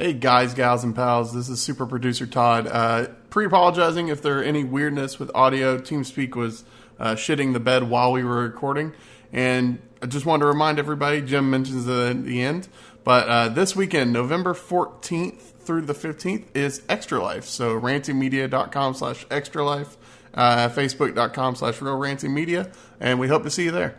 Hey guys, gals, and pals, this is Super Producer Todd. Pre-apologizing if there are any weirdness with audio. TeamSpeak was shitting the bed while we were recording. And I just wanted to remind everybody, Jim mentions it at the end, but this weekend, November 14th through the 15th, is Extra Life. So rantingmedia.com/extralife, facebook.com/realrantingmedia, and we hope to see you there.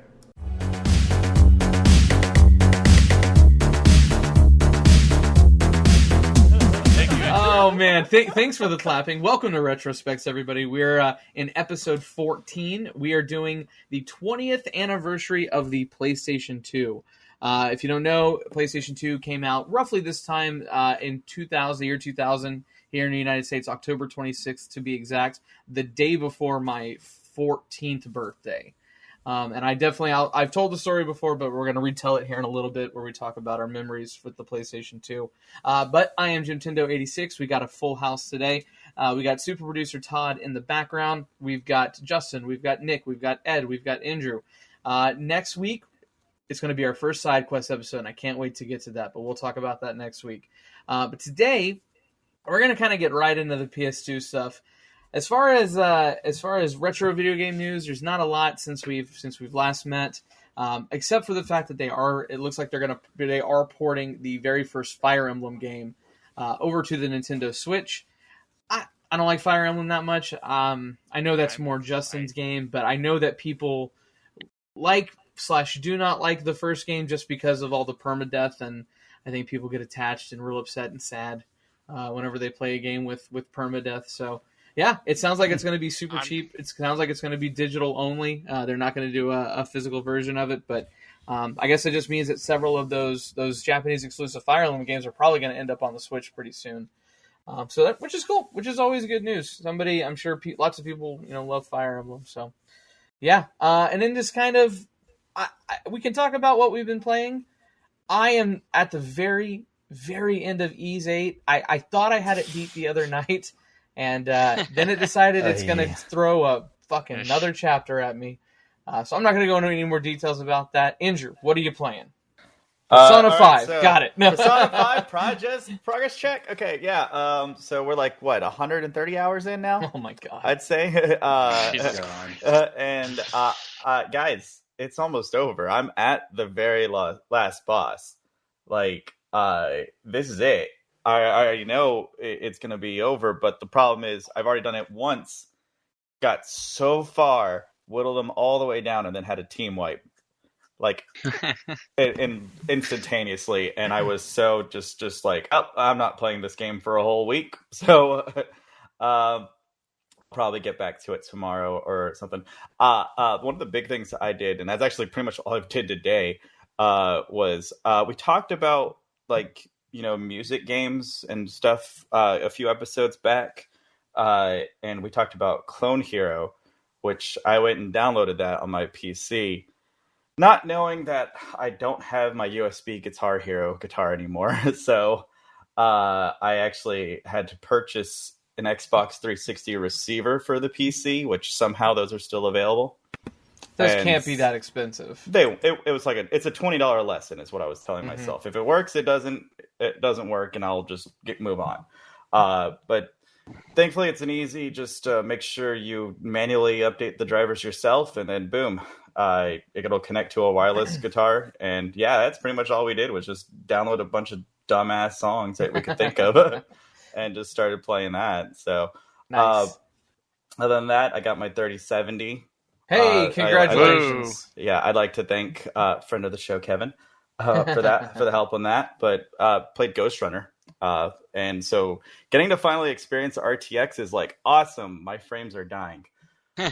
Oh man, thanks for the clapping. Welcome to Retro Spexx, everybody. We're in episode 14. We are doing the 20th anniversary of the PlayStation 2. If you don't know, PlayStation 2 came out roughly this time in the year 2000, here in the United States, October 26th to be exact, the day before my 14th birthday. And I've told the story before, but we're going to retell it here in a little bit where we talk about our memories with the PlayStation 2. But I am JimTendo86. We got a full house today. We got Super Producer Todd in the background. We've got Justin. We've got Nick. We've got Ed. We've got Andrew. Next week, it's going to be our first side quest episode, and I can't wait to get to that, but we'll talk about that next week. But today, we're going to kind of get right into the PS2 stuff. As far as retro video game news, there's not a lot since we've last met, except for the fact that it looks like they are porting the very first Fire Emblem game over to the Nintendo Switch. I don't like Fire Emblem that much. I know that's more Justin's game, but I know that people like/do not like the first game just because of all the permadeath, and I think people get attached and real upset and sad whenever they play a game with permadeath. So. Yeah, it sounds like it's going to be super cheap. It sounds like it's going to be digital only. They're not going to do a physical version of it, but I guess it just means that several of those Japanese exclusive Fire Emblem games are probably going to end up on the Switch pretty soon. Which is cool, which is always good news. I'm sure lots of people love Fire Emblem. So yeah, and then just kind of we can talk about what we've been playing. I am at the very, very end of Ys 8. I thought I had it beat the other night. And then it decided it's going to throw a fucking another chapter at me. So I'm not going to go into any more details about that. Andrew, what are you playing? Persona 5. Right, so got it. No. Persona 5 progress check? Okay, yeah. So we're like, 130 hours in now? Oh my god. I'd say. Guys, it's almost over. I'm at the very last boss. Like, this is it. I already know it's going to be over, but the problem is I've already done it once, got so far, whittled them all the way down, and then had a team wipe, like, instantaneously, and I was so just like, I'm not playing this game for a whole week, so probably get back to it tomorrow or something. One of the big things I did, and that's actually pretty much all I did today, was we talked about, like, music games and stuff a few episodes back. And we talked about Clone Hero, which I went and downloaded that on my PC, not knowing that I don't have my USB Guitar Hero guitar anymore. So I actually had to purchase an Xbox 360 receiver for the PC, which somehow those are still available. Those can't be that expensive. It was like it's a $20 lesson is what I was telling myself. If it works, it doesn't work, and I'll just move on. But thankfully, it's an easy. Just make sure you manually update the drivers yourself, and then boom, it'll connect to a wireless guitar. And yeah, that's pretty much all we did was just download a bunch of dumbass songs that we could think of, and just started playing that. So, nice. Other than that, I got my 3070. Hey, congratulations! I'd like to thank friend of the show Kevin for the help on that. But played Ghost Runner, and so getting to finally experience RTX is like awesome. My frames are dying.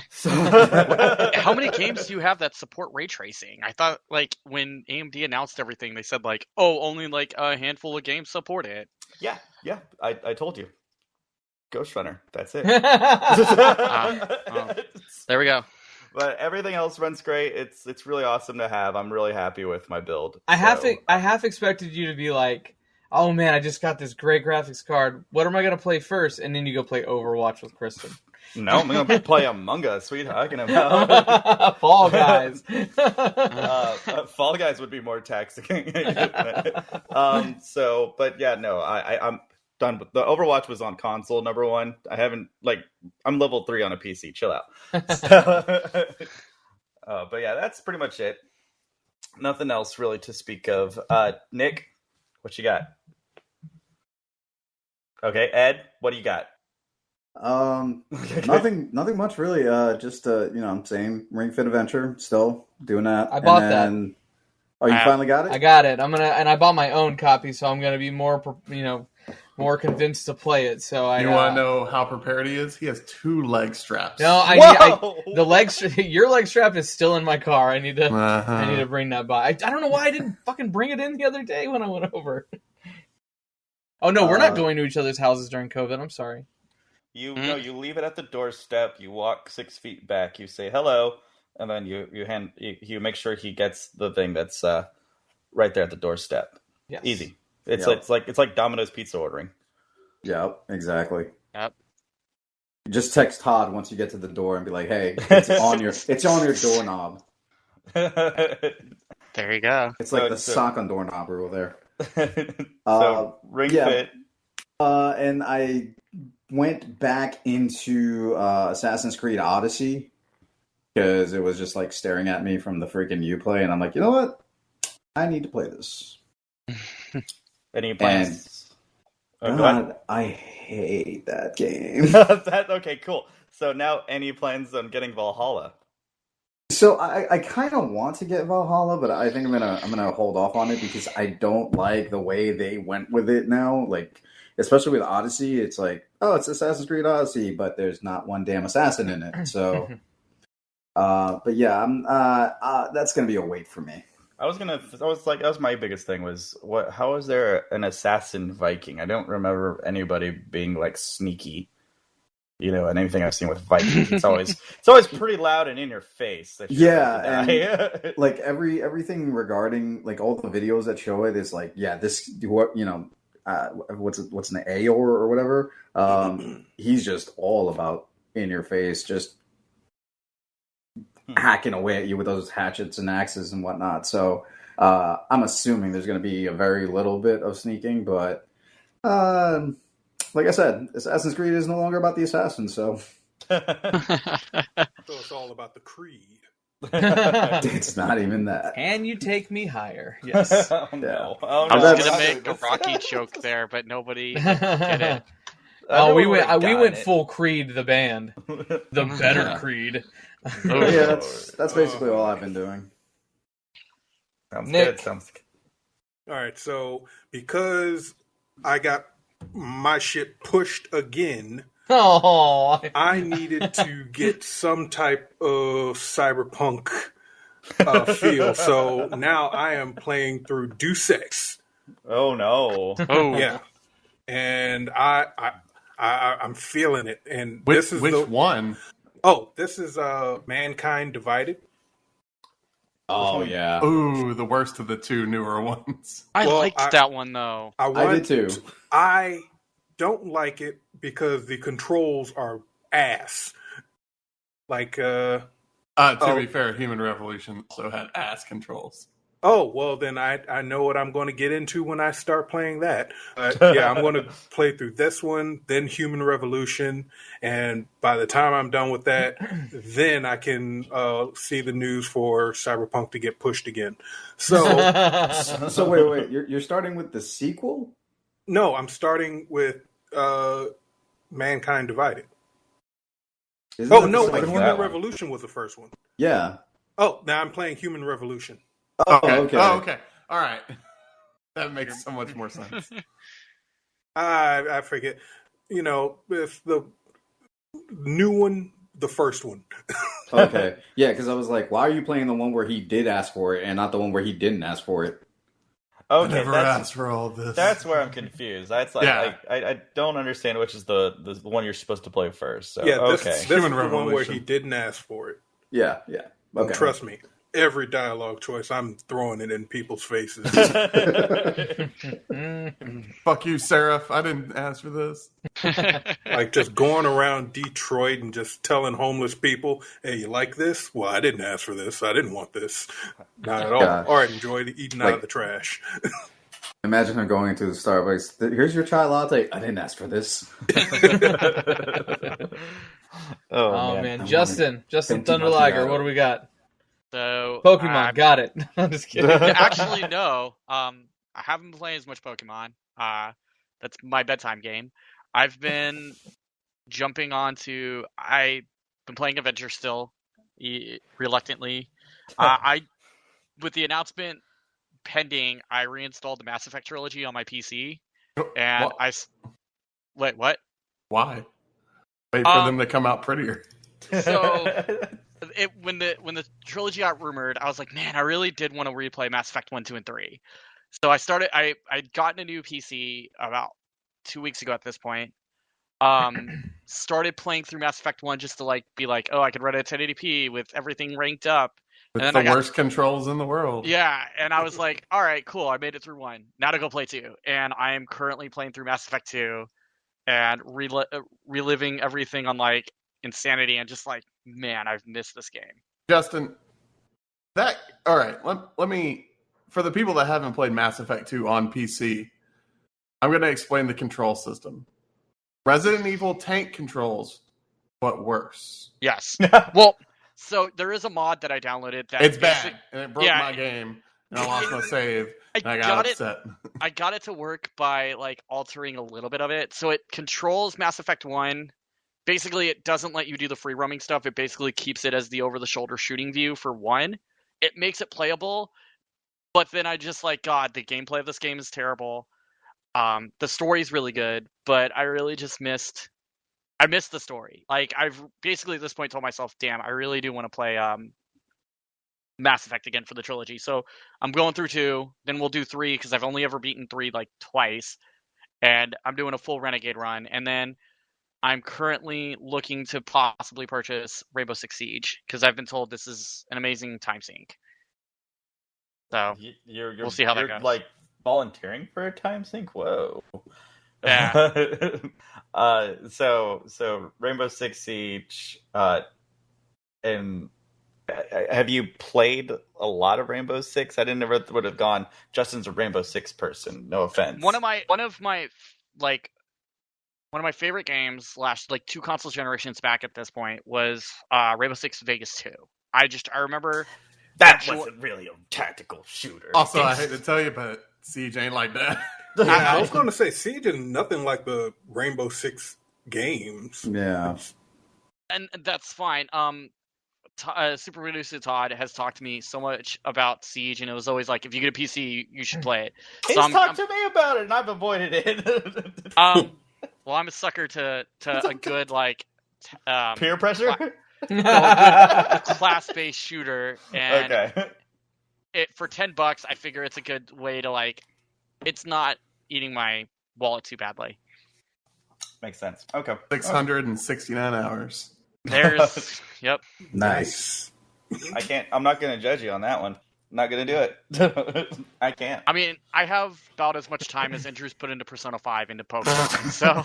So how many games do you have that support ray tracing? I thought like when AMD announced everything, they said like, only like a handful of games support it. Yeah. I told you. Ghost Runner. That's it. There we go. But everything else runs great. It's really awesome to have. I'm really happy with my build. I half expected you to be like, oh man, I just got this great graphics card. What am I going to play first? And then you go play Overwatch with Kristen. No, I'm gonna play Among Us. What are you talking about? Fall Guys. Fall Guys would be more taxing. But yeah, no, I'm done. The Overwatch was on console number one. I'm level 3 on a PC. Chill out. But yeah, that's pretty much it. Nothing else really to speak of. Nick, what you got? Okay, Ed, what do you got? Nothing much really. Just same Ring Fit Adventure, still doing that. I bought that. Oh, you finally got it? I got it. I bought my own copy, so I'm gonna be more convinced to play it. So You want to know how prepared he is? He has 2 leg straps. No, the your leg strap is still in my car. I need to bring that by. I don't know why I didn't fucking bring it in the other day when I went over. Oh no, we're not going to each other's houses during COVID. I'm sorry. You leave it at the doorstep. You walk 6 feet back. You say hello, and then you make sure he gets the thing that's right there at the doorstep. Yes. Easy. It's like Domino's pizza ordering. Yep, exactly. Yep. Just text Todd once you get to the door and be like, "Hey, it's on your doorknob." There you go. It's like the sock on doorknob rule there. Ring Fit. And I went back into Assassin's Creed Odyssey because it was just like staring at me from the freaking Uplay, and I'm like, you know what? I need to play this. Any plans? I hate that game. Okay, cool. So now, any plans on getting Valhalla? So I kind of want to get Valhalla, but I think I'm gonna hold off on it because I don't like the way they went with it now. Like, especially with Odyssey, it's like, oh, it's Assassin's Creed Odyssey, but there's not one damn assassin in it. So, but yeah, that's gonna be a wait for me. That was my biggest thing was how is there an assassin Viking? I don't remember anybody being like sneaky, and anything I've seen with Vikings. It's always pretty loud and in your face. Yeah, and like everything regarding like all the videos that show it is like, yeah, what's an Aor or whatever. He's just all about in your face, just hacking away at you with those hatchets and axes and whatnot. So I'm assuming there's going to be a very little bit of sneaking, but like I said, Assassin's Creed is no longer about the assassin, so it's all about the creed. It's not even that. Can you take me higher? Yes. Oh, no. Yeah. Oh, I no. was gonna make a Rocky joke there, but nobody did it. We went full Creed, the band, the better Creed. Yeah, that's basically all I've been doing. Sounds Nick. good. All right, so because I got my shit pushed again, Oh, I needed to get some type of cyberpunk feel. So now I am playing through Deus Ex. Oh no! Oh Yeah, and I'm feeling it. And Which this is one? Oh, this is Mankind Divided. Oh yeah. Ooh, the worst of the 2 newer ones. I liked that one though. I did too. I don't like it because the controls are ass. Like, To be fair, Human Revolution also had ass controls. oh, well, then I know what I'm going to get into when I start playing that. Yeah, I'm going to play through this one, then Human Revolution, and by the time I'm done with that, then I can see the news for Cyberpunk to get pushed again. So, So wait, you're starting with the sequel? no, I'm starting with Mankind Divided. Isn't Oh, that no, the wait, second Human one? Revolution was the first one. Yeah. Oh, now I'm playing Human Revolution. Oh, Okay. okay. Oh, okay. All right. That makes so much more sense. I forget. It's the new one, the first one. Okay. Yeah, because I was like, why are you playing the one where he did ask for it and not the one where he didn't ask for it? I Okay, never asked for all this. that's where I'm confused. That's like Yeah. I don't understand which is the one you're supposed to play first. So Yeah, this okay. is Human the one where Revolution. he didn't ask for it. Yeah. Okay. Trust me. every dialogue choice, I'm throwing it in people's faces. Fuck you, Seraph. I didn't ask for this. Like just going around Detroit and just telling homeless people, hey, you like this? Well, I didn't ask for this. I didn't want this. Not at all. Gosh. Or I enjoyed eating out of the trash. Imagine him going into the Starbucks. Here's your chai latte. I didn't ask for this. Oh man. Justin Fenty Thunderliger, macchiato. what do we got? So Pokemon, got it. I'm just kidding. actually, no. I haven't been playing as much Pokemon. That's my bedtime game. I've been jumping onto. I've been playing Adventure still, reluctantly. With the announcement pending, I reinstalled the Mass Effect trilogy on my PC, and wait, what? Why? Wait for them to come out prettier. So when the trilogy got rumored, I was like, man, I really did want to replay Mass Effect 1, 2, and 3. So I'd gotten a new PC about 2 weeks ago at this point. Started playing through Mass Effect 1 just to be like, oh, I could run it at 1080p with everything ranked up. With and the then worst controls in the world. Yeah, and I was like, all right, cool, I made it through 1. Now to go play 2. And I am currently playing through Mass Effect 2 and reliving everything on insanity and just man, I've missed this game. Justin, all right, let me, for the people that haven't played Mass Effect 2 on PC, I'm going to explain the control system. Resident Evil tank controls, but worse. Yes. Well, so there is a mod that I downloaded that It's bad, and it broke my game, and I lost my save, and I got upset. I got it to work by altering a little bit of it. So it controls Mass Effect 1. Basically, it doesn't let you do the free roaming stuff. It basically keeps it as the over-the-shoulder shooting view for 1. It makes it playable, but then I just God, the gameplay of this game is terrible. The story's really good, but I really just missed the story. I've basically at this point told myself, damn, I really do want to play Mass Effect again for the trilogy. So I'm going through 2, then we'll do 3 because I've only ever beaten 3 twice, and I'm doing a full Renegade run, and then I'm currently looking to possibly purchase Rainbow Six Siege because I've been told this is an amazing time sink. So we'll see how that goes. Volunteering for a time sink? Whoa. Yeah. So Rainbow Six Siege, and have you played a lot of Rainbow Six? I never would have gone. Justin's a Rainbow Six person. No offense. One of my favorite games last 2 console generations back at this point was Rainbow Six Vegas 2. I remember that wasn't really a tactical shooter. Also, I hate to tell you, but Siege ain't like that. I was going to say, Siege is nothing like the Rainbow Six games. Yeah. And that's fine. Super Producer Todd has talked to me so much about Siege, and it was always if you get a PC, you should play it. He's talked to me about it, and I've avoided it. Well, I'm a sucker to a good peer pressure, class-based shooter, and okay. For $10, I figure it's a good way to it's not eating my wallet too badly. Makes sense. Okay. 669 hours. There's yep. Nice. I'm not going to judge you on that one. I'm not going to do it. I can't. I mean, I have about as much time as Andrew's put into Persona 5 into Pokemon, so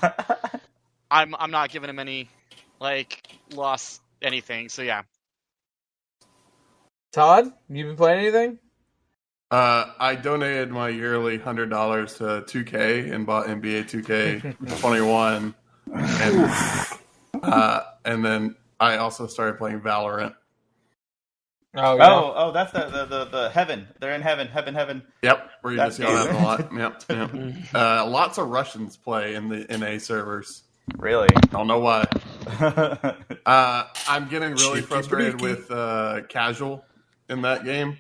I'm not giving him any loss anything. So yeah. Todd, you been playing anything? I donated my yearly $100 to 2K and bought NBA 2K21, and then I also started playing Valorant. Oh, yeah. Oh, that's the heaven. They're in heaven. Yep, we're going to see that a lot. Yep. Lots of Russians play in the NA servers. Really? Don't know why. I'm getting really frustrated with casual in that game.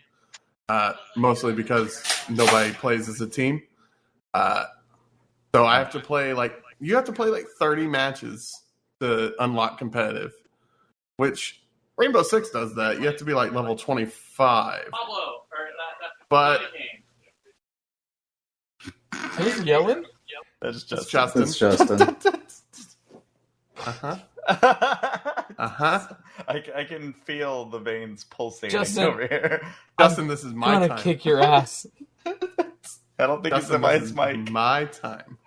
Mostly because nobody plays as a team. So I have to play you have to play 30 matches to unlock competitive, which Rainbow Six does that. You have to be level 25. Pablo, but Who's yelling? That's Justin. That's Justin. Uh-huh. I can feel the veins pulsating Justin, over here. Dustin, this is my I'm time. gonna kick your ass. I don't think Dustin, it's this the is mic. my time.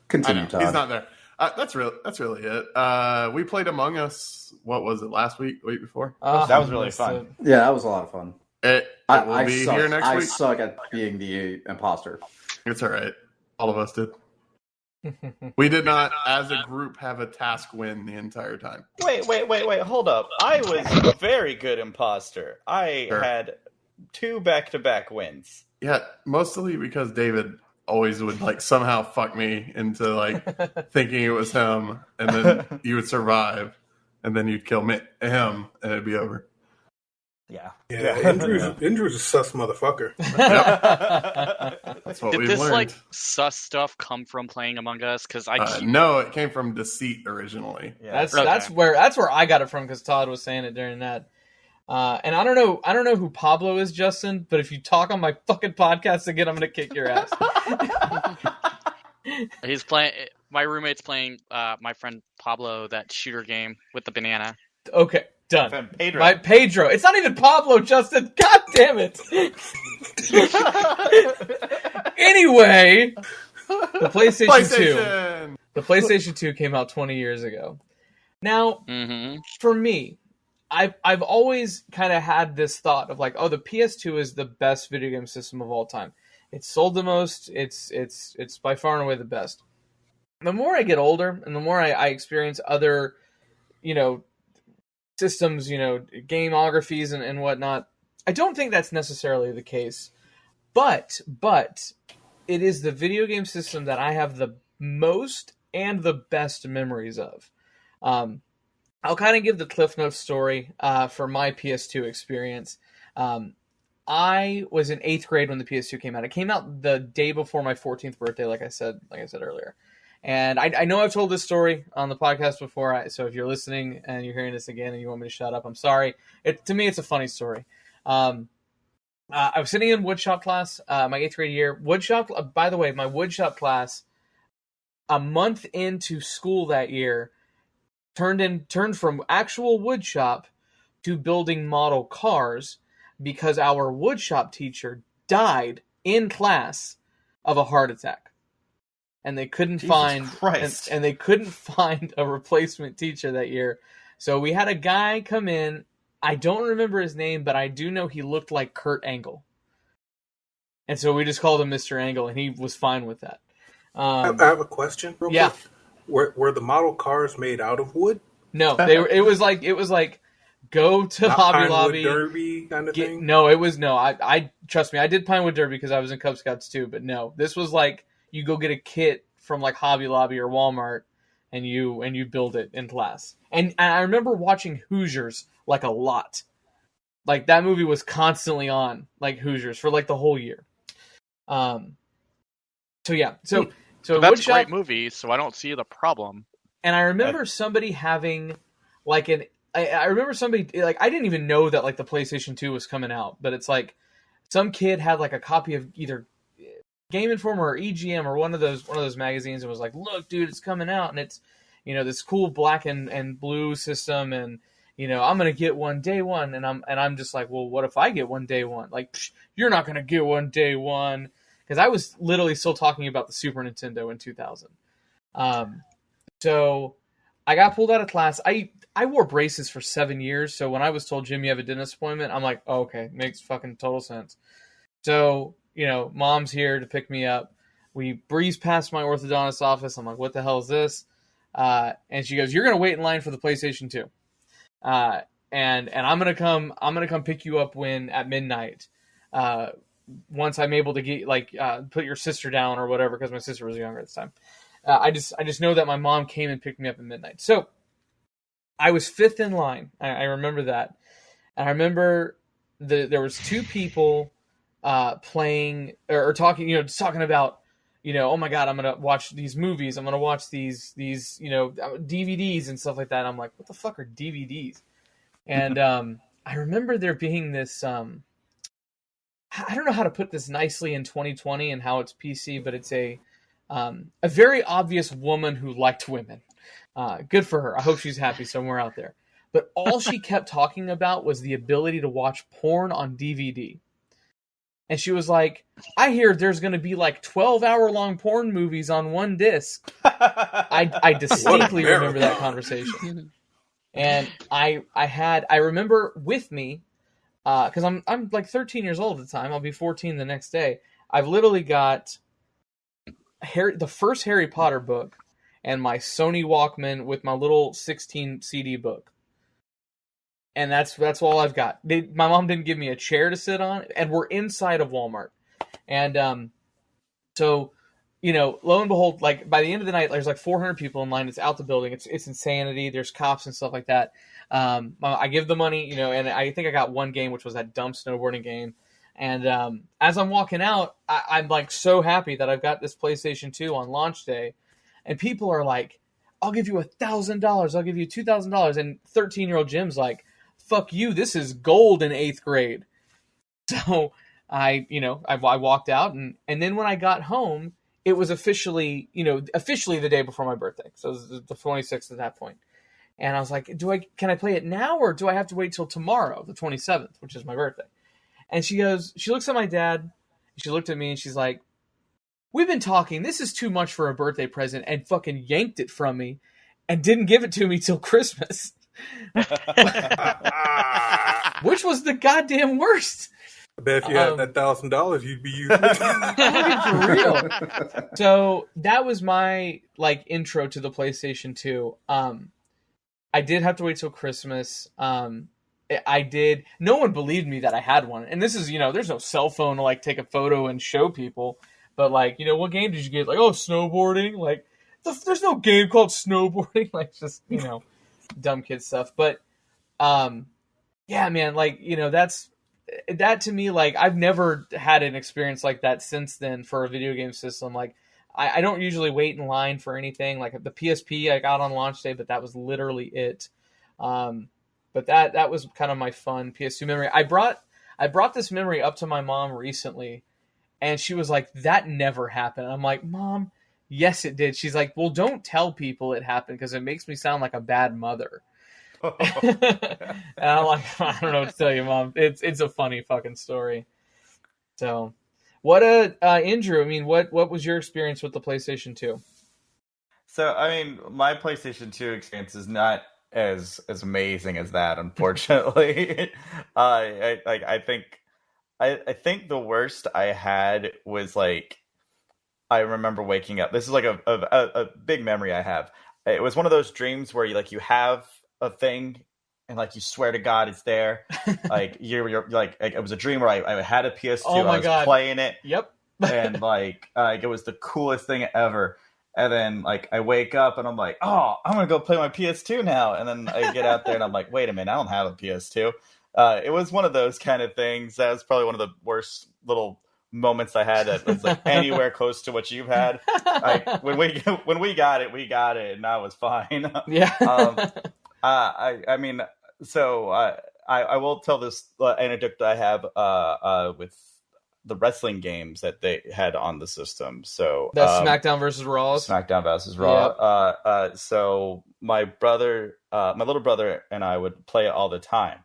Continue, I know, Todd. he's not there. That's really it. We played Among Us. What was it, last week? Week before? That was really missed fun. it. Yeah, that was a lot of fun. It will I be suck. here next I week. suck at being the imposter. It's all right. All of us did. We did not, as a group, have a task win the entire time. Wait, hold up. I was a very good imposter. I Sure. had 2 back-to-back wins. Yeah, mostly because David always would like somehow fuck me into like thinking it was him, and then you would survive, and then you'd kill him, and it'd be over. Yeah. Andrew's a sus motherfucker. That's what Did we've this learned. like sus stuff come from playing Among Us? Because I keep No, it came from Deceit originally. Yeah. That's where I got it from, because Todd was saying it during that. And I don't know who Pablo is, Justin, but if you talk on my fucking podcast again, I'm gonna kick your ass. he's playing. My roommate's playing my friend Pablo, that shooter game with the banana. Okay, done. Pedro. My Pedro. It's not even Pablo, Justin. God damn it. Anyway, the PlayStation 2. The PlayStation 2 came out 20 years ago. Now, Mm-hmm. for me, I've always kind of had this thought of like, oh, the PS2 is the best video game system of all time. It's sold the most. It's by far and away the best. The more I get older, and the more I experience other, systems, gameographies and whatnot, I don't think that's necessarily the case. But it is the video game system that I have the most and the best memories of. I'll kind of give the Cliff Notes story for my PS2 experience. I was in 8th grade when the PS2 came out. It came out the day before my 14th birthday, like I said earlier. And I know I've told this story on the podcast before, so if you're listening and you're hearing this again and you want me to shut up, I'm sorry. To me, it's a funny story. I was sitting in woodshop class, my 8th grade year. Woodshop, by the way, my woodshop class, a month into school that year, turned from actual woodshop to building model cars because our woodshop teacher died in class of a heart attack. And they couldn't find a replacement teacher that year. So we had a guy come in. I don't remember his name, but I do know he looked like Kurt Angle. And so we just called him Mr. Angle, and he was fine with that. I have a question real Yeah. quick. Were the model cars made out of wood? No, it was like go to Not Hobby Pinewood Lobby. Derby kind of thing? No, it was no. I trust me, I did Pinewood Derby because I was in Cub Scouts too, but no. This was like you go get a kit from like Hobby Lobby or Walmart and you build it in class. And I remember watching Hoosiers like a lot. Like that movie was constantly on, like Hoosiers, for like the whole year. So yeah. So That's a Woodshop, great movie, so I don't see the problem. and I remember somebody having like I remember somebody, like, I didn't even know that like the PlayStation 2 was coming out, but it's like some kid had like a copy of either Game Informer or EGM or one of those magazines and was like, look, dude, it's coming out, and it's, this cool black and blue system, and I'm gonna get one day one, and I'm just like, well, what if I get one day one? Like, you're not gonna get one day one, because I was literally still talking about the Super Nintendo in 2000. So I got pulled out of class. I wore braces for 7 years, so when I was told, Jim, you have a dentist appointment, I'm like, oh, okay, makes fucking total sense. So, mom's here to pick me up. We breeze past my orthodontist office. I'm like, what the hell is this? And she goes, you're going to wait in line for the PlayStation 2. And I'm going to come pick you up at midnight. Once I'm able to get put your sister down or whatever, because my sister was younger at the time. I just know that my mom came and picked me up at midnight. So I was 5th in line. I remember that. And I remember there was 2 people playing or talking, just talking about, oh my God, I'm going to watch these movies. I'm going to watch these DVDs and stuff like that. I'm like, what the fuck are DVDs? And I remember there being this, I don't know how to put this nicely in 2020 and how it's PC, but it's a very obvious woman who liked women. Good for her. I hope she's happy somewhere out there. But all she kept talking about was the ability to watch porn on DVD. And she was like, I hear there's going to be like 12-hour-long porn movies on one disc. I distinctly remember that conversation. And I remember with me, because I'm like 13 years old at the time. I'll be 14 the next day. I've literally got the first Harry Potter book and my Sony Walkman with my little 16 CD book. And that's all I've got. My mom didn't give me a chair to sit on, and we're inside of Walmart. And so, lo and behold, like by the end of the night, there's like 400 people in line. It's out the building. It's insanity. There's cops and stuff like that. I give the money, and I think I got one game, which was that dumb snowboarding game. And as I'm walking out, I'm like so happy that I've got this PlayStation 2 on launch day. And people are like, I'll give you $1,000. I'll give you $2,000. And 13-year-old Jim's like, fuck you, this is gold in 8th grade. So I walked out, and then when I got home, it was officially the day before my birthday. So it was the 26th at that point. And I was like, can I play it now, or do I have to wait till tomorrow, the 27th, which is my birthday? And she looks at my dad, she looked at me, and she's like, we've been talking, this is too much for a birthday present, and fucking yanked it from me and didn't give it to me till Christmas. Which was the goddamn worst. I bet if you had that $1,000, you'd be using it. For real. So that was my intro to the PlayStation 2. I did have to wait till Christmas. I did. No one believed me that I had one. And this is, there's no cell phone to take a photo and show people. But what game did you get? Snowboarding. There's no game called snowboarding. Just dumb kid stuff. But yeah, man, that's that to me. I've never had an experience like that since then for a video game system. I don't usually wait in line for anything. The PSP I got on launch day, but that was literally it. But that was kind of my fun PS2 memory. I brought this memory up to my mom recently, and she was like, that never happened. I'm like, Mom, yes, it did. She's like, well, don't tell people it happened because it makes me sound like a bad mother. And I'm like, I don't know what to tell you, Mom. It's a funny fucking story. So, Andrew, I mean, what was your experience with the PlayStation 2? So, I mean, my PlayStation 2 experience is not as amazing as that, unfortunately. I think the worst I had was I remember waking up. This is a big memory I have. It was one of those dreams where you have a thing and you swear to God it's there. You're it was a dream where I had a PS2. Oh my I was God. playing it. Yep. And it was the coolest thing ever. And then I wake up and I'm like, oh, I'm gonna go play my PS2 now. And then I get out there and I'm like, wait a minute, I don't have a PS2. It was one of those kind of things. That was probably one of the worst little moments I had that was anywhere close to what you've had. When we got it, and that was fine. Yeah. I mean, so I will tell this anecdote I have with the wrestling games that they had on the system. So SmackDown versus Raw. SmackDown versus Raw. Yep. So my little brother and I would play it all the time.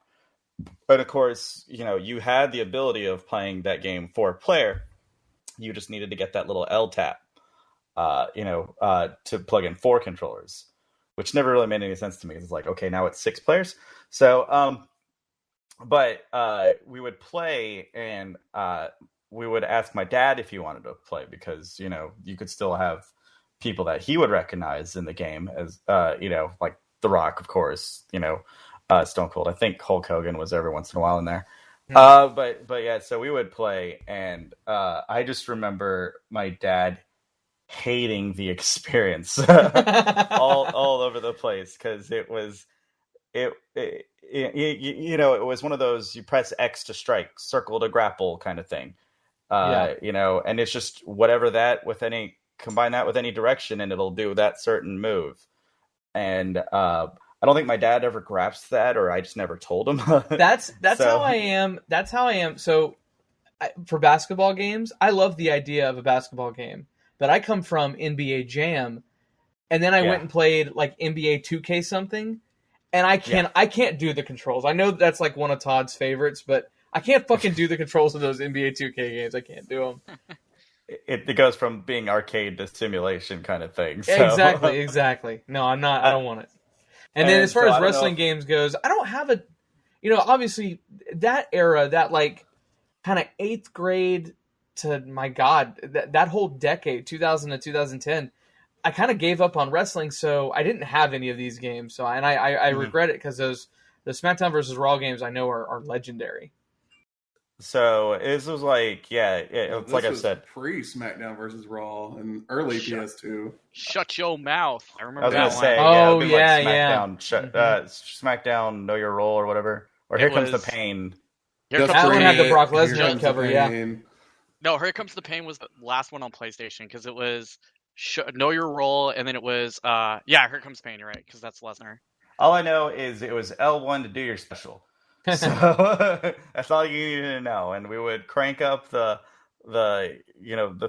But of course, you had the ability of playing that game 4-player. You just needed to get that little L tap, to plug in 4 controllers, which never really made any sense to me. It's okay, now it's 6 players. So, but we would play, and we would ask my dad if he wanted to play because you could still have people that he would recognize in the game as like The Rock, of course, Stone Cold. I think Hulk Hogan was every once in a while in there. But yeah, so we would play, and I just remember my dad hating the experience all over the place because it was one of those you press X to strike, circle to grapple kind of thing. And it's just whatever that combine that with any direction and it'll do that certain move. And I don't think my dad ever grasped that, or I just never told him. That's how I am. That's how I am. So for basketball games, I love the idea of a basketball game, but I come from NBA Jam, and then I Yeah. went and played like NBA 2K something, and I can't do the controls. I know that's like one of Todd's favorites, but I can't fucking do the controls of those NBA 2K games. I can't do them. It goes from being arcade to simulation kind of thing. So. Exactly. No, I'm not. I don't want it. And then And as far so as I don't wrestling know games goes, I don't have a, obviously that era, that like kind of 8th grade to, my God, that whole decade, 2000 to 2010, I kind of gave up on wrestling, so I didn't have any of these games. So I regret it, because the SmackDown versus Raw games I know are legendary. So this was like, it's like I said, pre SmackDown versus Raw and early PS2. Shut your mouth. I I remember was that gonna one. say, Oh, it'd been like yeah. SmackDown, SmackDown, Know Your Role or whatever, or Here Comes the Pain. Here Just Comes That the one had the Pain. Brock Here Lesnar Comes the cover, yeah. Pain. No, Here Comes the Pain was the last one on PlayStation, because it was Know Your Role, and then it was Here Comes the Pain. You're right, because that's Lesnar. All I know is it was L1 to do your special. So that's all you needed to know. And we would crank up the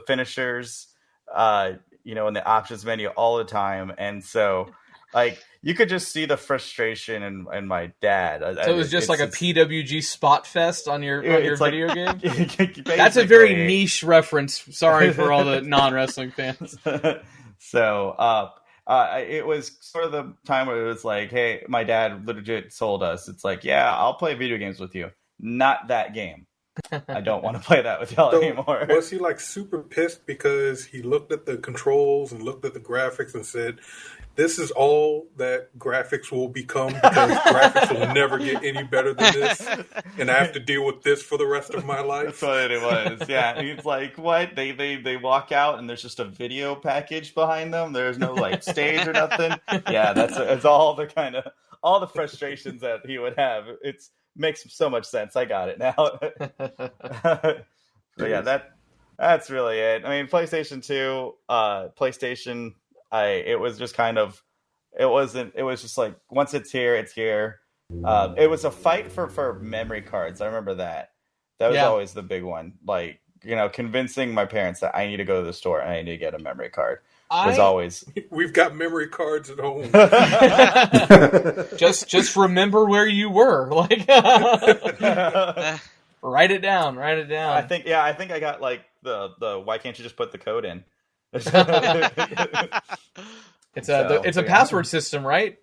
finishers, in the options menu all the time. And so, like, you could just see the frustration in my dad. So it was just like a PWG spot fest on your video game? That's a Basically. very niche reference. Sorry for all the non-wrestling fans. So, it was sort of the time where it was like, hey, my dad legit sold us. It's like, yeah, I'll play video games with you. Not that game. I don't want to play that with y'all anymore. Was he like super pissed because he looked at the controls and looked at the graphics and said, this is all that graphics will become, because graphics will never get any better than this, and I have to deal with this for the rest of my life? That's what it was. Yeah, he's like, what? They walk out and there's just a video package behind them. There's no like stage or nothing. Yeah, it's all the frustrations that he would have. It's makes so much sense. I got it now. So yeah, that's really it. I mean, PlayStation 2, PlayStation. It was just kind of, it was just like, once it's here, it's here. It was a fight for memory cards. I remember that. That was always the big one. Like, convincing my parents that I need to go to the store and I need to get a memory card was always. We've got memory cards at home. just remember where you were. Like, write it down. I think I got like the why can't you just put the code in? It's a password system, right?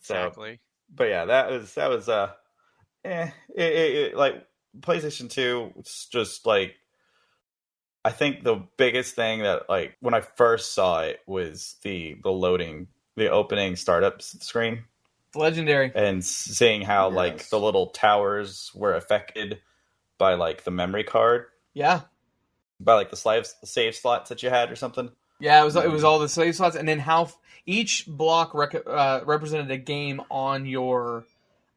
Exactly. But yeah, that was like PlayStation 2. It's just like, I think the biggest thing that, like, when I first saw it was the opening startup screen. Legendary. And seeing how like the little towers were affected by like the memory card. Yeah. By like the save slots that you had or something. Yeah, it was all the save slots, and then how each block represented a game on your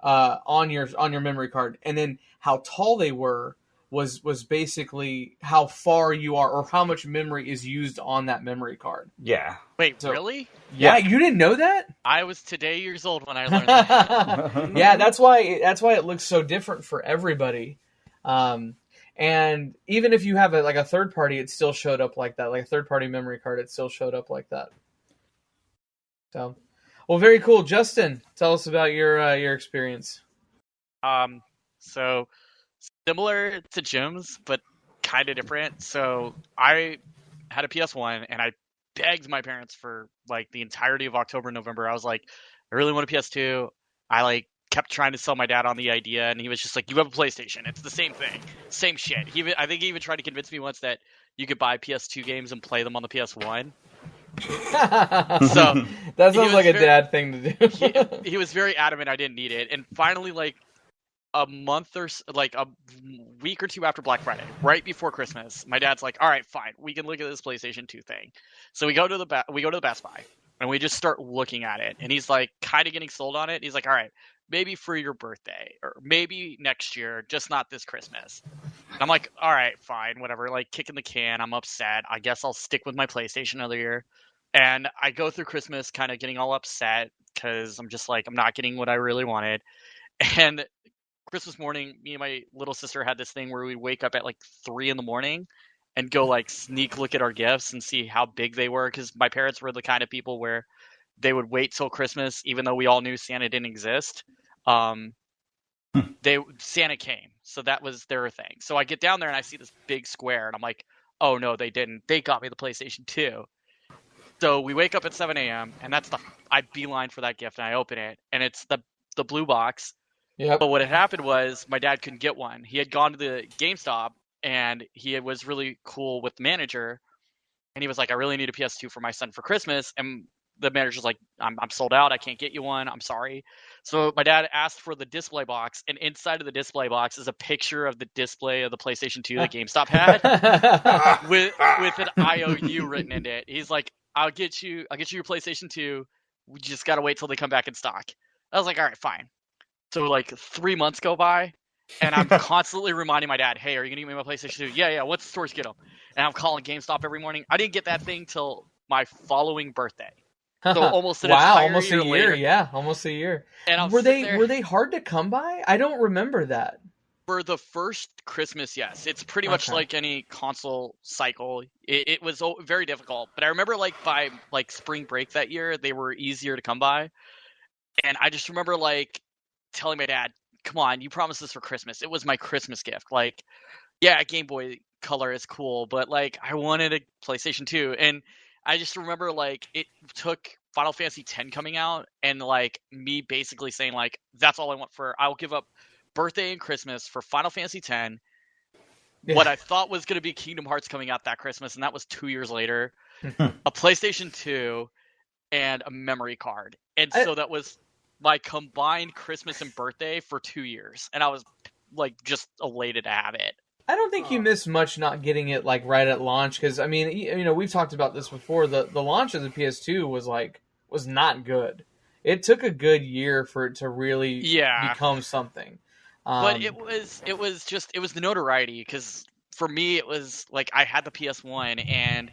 memory card, and then how tall they were was basically how far you are or how much memory is used on that memory card. Yeah. Wait, really? Yeah, you didn't know that? I was today years old when I learned that. Yeah, that's why it looks so different for everybody. And even if you have a third party, it still showed up like that. Like a third party memory card, it still showed up like that. So, well, very cool. Justin, tell us about your experience. So similar to Jim's, but kind of different. So I had a PS1, and I begged my parents for like the entirety of October and November. I was like, I really want a PS2. I kept trying to sell my dad on the idea, and he was just like, you have a PlayStation. It's the same thing. Same shit. I think he even tried to convince me once that you could buy PS2 games and play them on the PS1. So that sounds like a dad thing to do. He was very adamant I didn't need it. And finally, like a week or two after Black Friday, right before Christmas, my dad's like, all right, fine, we can look at this PlayStation 2 thing. So we go to the Best Buy, and we just start looking at it. And he's like kind of getting sold on it. He's like, all right, maybe for your birthday, or maybe next year, just not this Christmas. And I'm like, all right, fine, whatever. Like, kicking the can. I'm upset. I guess I'll stick with my PlayStation another year. And I go through Christmas kind of getting all upset because I'm just like, I'm not getting what I really wanted. And Christmas morning, me and my little sister had this thing where we'd wake up at like 3 a.m. and go like sneak look at our gifts and see how big they were, because my parents were the kind of people where they would wait till Christmas, even though we all knew Santa didn't exist. Santa came, so that was their thing. So I get down there and I see this big square, and I'm like, oh no, they didn't. They got me the PlayStation 2. So we wake up at 7 a.m. and I beeline for that gift and I open it, and it's the blue box. Yep. But what had happened was my dad couldn't get one. He had gone to the GameStop and he was really cool with the manager, and he was like, I really need a PS2 for my son for Christmas. And the manager's like, I'm sold out. I can't get you one. I'm sorry. So my dad asked for the display box, and inside of the display box is a picture of the display of the PlayStation 2 that GameStop had with an IOU written in it. He's like, I'll get you your PlayStation 2. We just got to wait till they come back in stock. I was like, all right, fine. So like 3 months go by, and I'm constantly reminding my dad, hey, are you going to give me my PlayStation 2? Yeah, what's the stores get them? And I'm calling GameStop every morning. I didn't get that thing till my following birthday. So almost an entire almost year a year later. Yeah, almost a year. And were they hard to come by? I don't remember that. For the first Christmas, yes. It's pretty much like any console cycle. It was very difficult. But I remember like by like spring break that year, they were easier to come by. And I just remember like telling my dad, come on, you promised this for Christmas. It was my Christmas gift. Like, yeah, Game Boy Color is cool, but like I wanted a PlayStation 2. And I just remember like it took Final Fantasy X coming out and like me basically saying like, that's all I want I'll give up birthday and Christmas for Final Fantasy X. Yeah. What I thought was going to be Kingdom Hearts coming out that Christmas, and that was 2 years later, a PlayStation 2 and a memory card. And so that was my combined Christmas and birthday for 2 years. And I was like just elated to have it. I don't think you missed much not getting it like right at launch, because I mean, you know, we've talked about this before. The launch of the PS2 was not good. It took a good year for it to really become something. But it was the notoriety, because for me it was like I had the PS1, and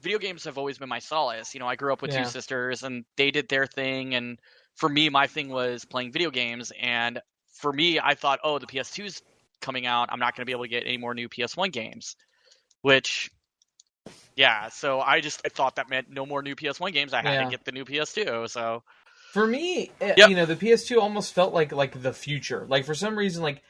video games have always been my solace. You know, I grew up with two sisters, and they did their thing, and for me, my thing was playing video games. And for me, I thought, oh, the PS2's coming out, I'm not going to be able to get any more new PS1 games, which, so I thought that meant no more new PS1 games. I had to get the new PS2. So for me, you know, the PS2 almost felt like the future. Like for some reason, like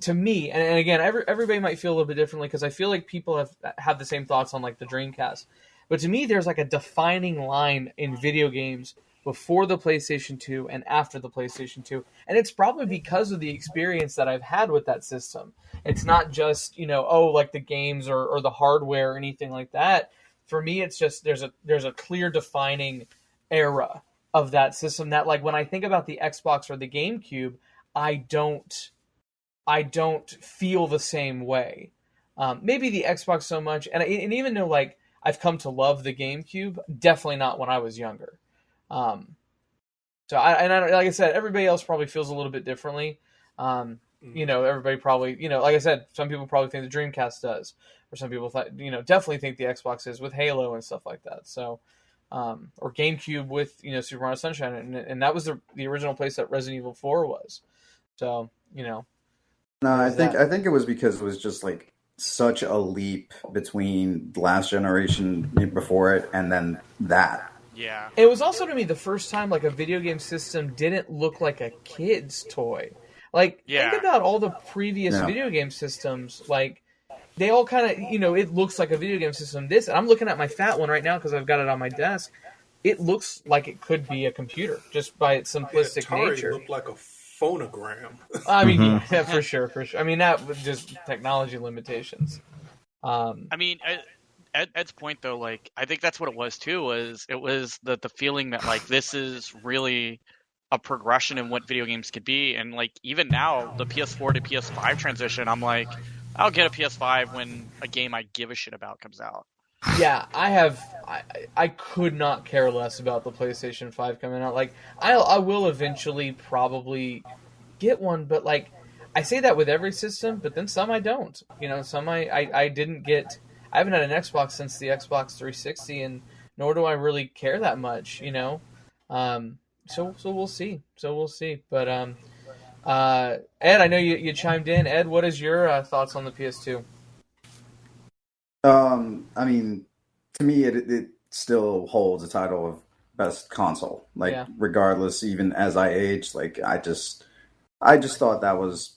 to me, and again, everybody might feel a little bit differently, because I feel like people have the same thoughts on like the Dreamcast. But to me, there's like a defining line in video games before the PlayStation 2 and after the PlayStation 2. And it's probably because of the experience that I've had with that system. It's not just, you know, like the games or the hardware or anything like that. For me, it's just there's a clear defining era of that system that, like, when I think about the Xbox or the GameCube, I don't feel the same way. Maybe the Xbox so much, and even though like I've come to love the GameCube, definitely not when I was younger. So I like I said, everybody else probably feels a little bit differently. You know, everybody probably, you know, like I said, some people probably think the Dreamcast does, or some people definitely think the Xbox is with Halo and stuff like that. So, or GameCube with, you know, Super Mario Sunshine, and that was the original place that Resident Evil 4 was. So, you know. No, I think it was because it was just like such a leap between the last generation before it and then that. Yeah. It was also, to me, the first time like a video game system didn't look like a kid's toy. Like, think about all the previous video game systems. Like, they all kind of, you know, it looks like a video game system. And I'm looking at my fat one right now because I've got it on my desk. It looks like it could be a computer just by its simplistic nature. It looked like a phonogram. I mean, yeah, for sure. I mean, that was just technology limitations. I mean, Ed's point though, like I think that's what it was too. It was the feeling that like this is really a progression in what video games could be, and like even now the PS4 to PS5 transition, I'm like, I'll get a PS5 when a game I give a shit about comes out. Yeah, I could not care less about the PlayStation 5 coming out. Like, I will eventually probably get one, but like I say that with every system, but then some I don't. You know, some I didn't get. I haven't had an Xbox since the Xbox 360, and nor do I really care that much. You know, so we'll see. But Ed, I know you chimed in. Ed, what is your thoughts on the PS2? I mean, to me, it still holds the title of best console. Like, Yeah. regardless, even as I aged, like I just thought that was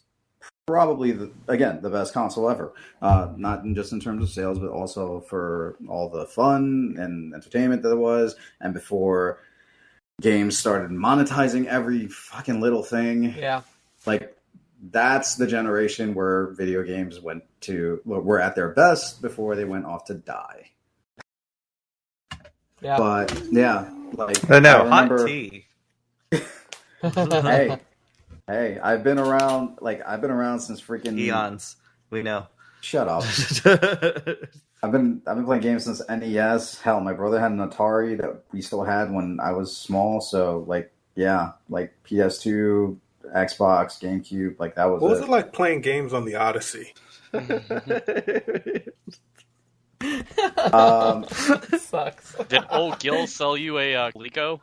probably the best console ever. Not just in terms of sales, but also for all the fun and entertainment that it was, and before games started monetizing every fucking little thing. Yeah. Like, that's the generation where video games were at their best before they went off to die. Yeah. But yeah, like No, I remember, hot tea. hey, I've been around since freaking Eons. We know. Shut up. I've been playing games since NES. Hell, my brother had an Atari that we still had when I was small. So like, yeah, like PS2, Xbox, GameCube, like that was. What was it like playing games on the Odyssey? Sucks. Did old Gil sell you a Coleco?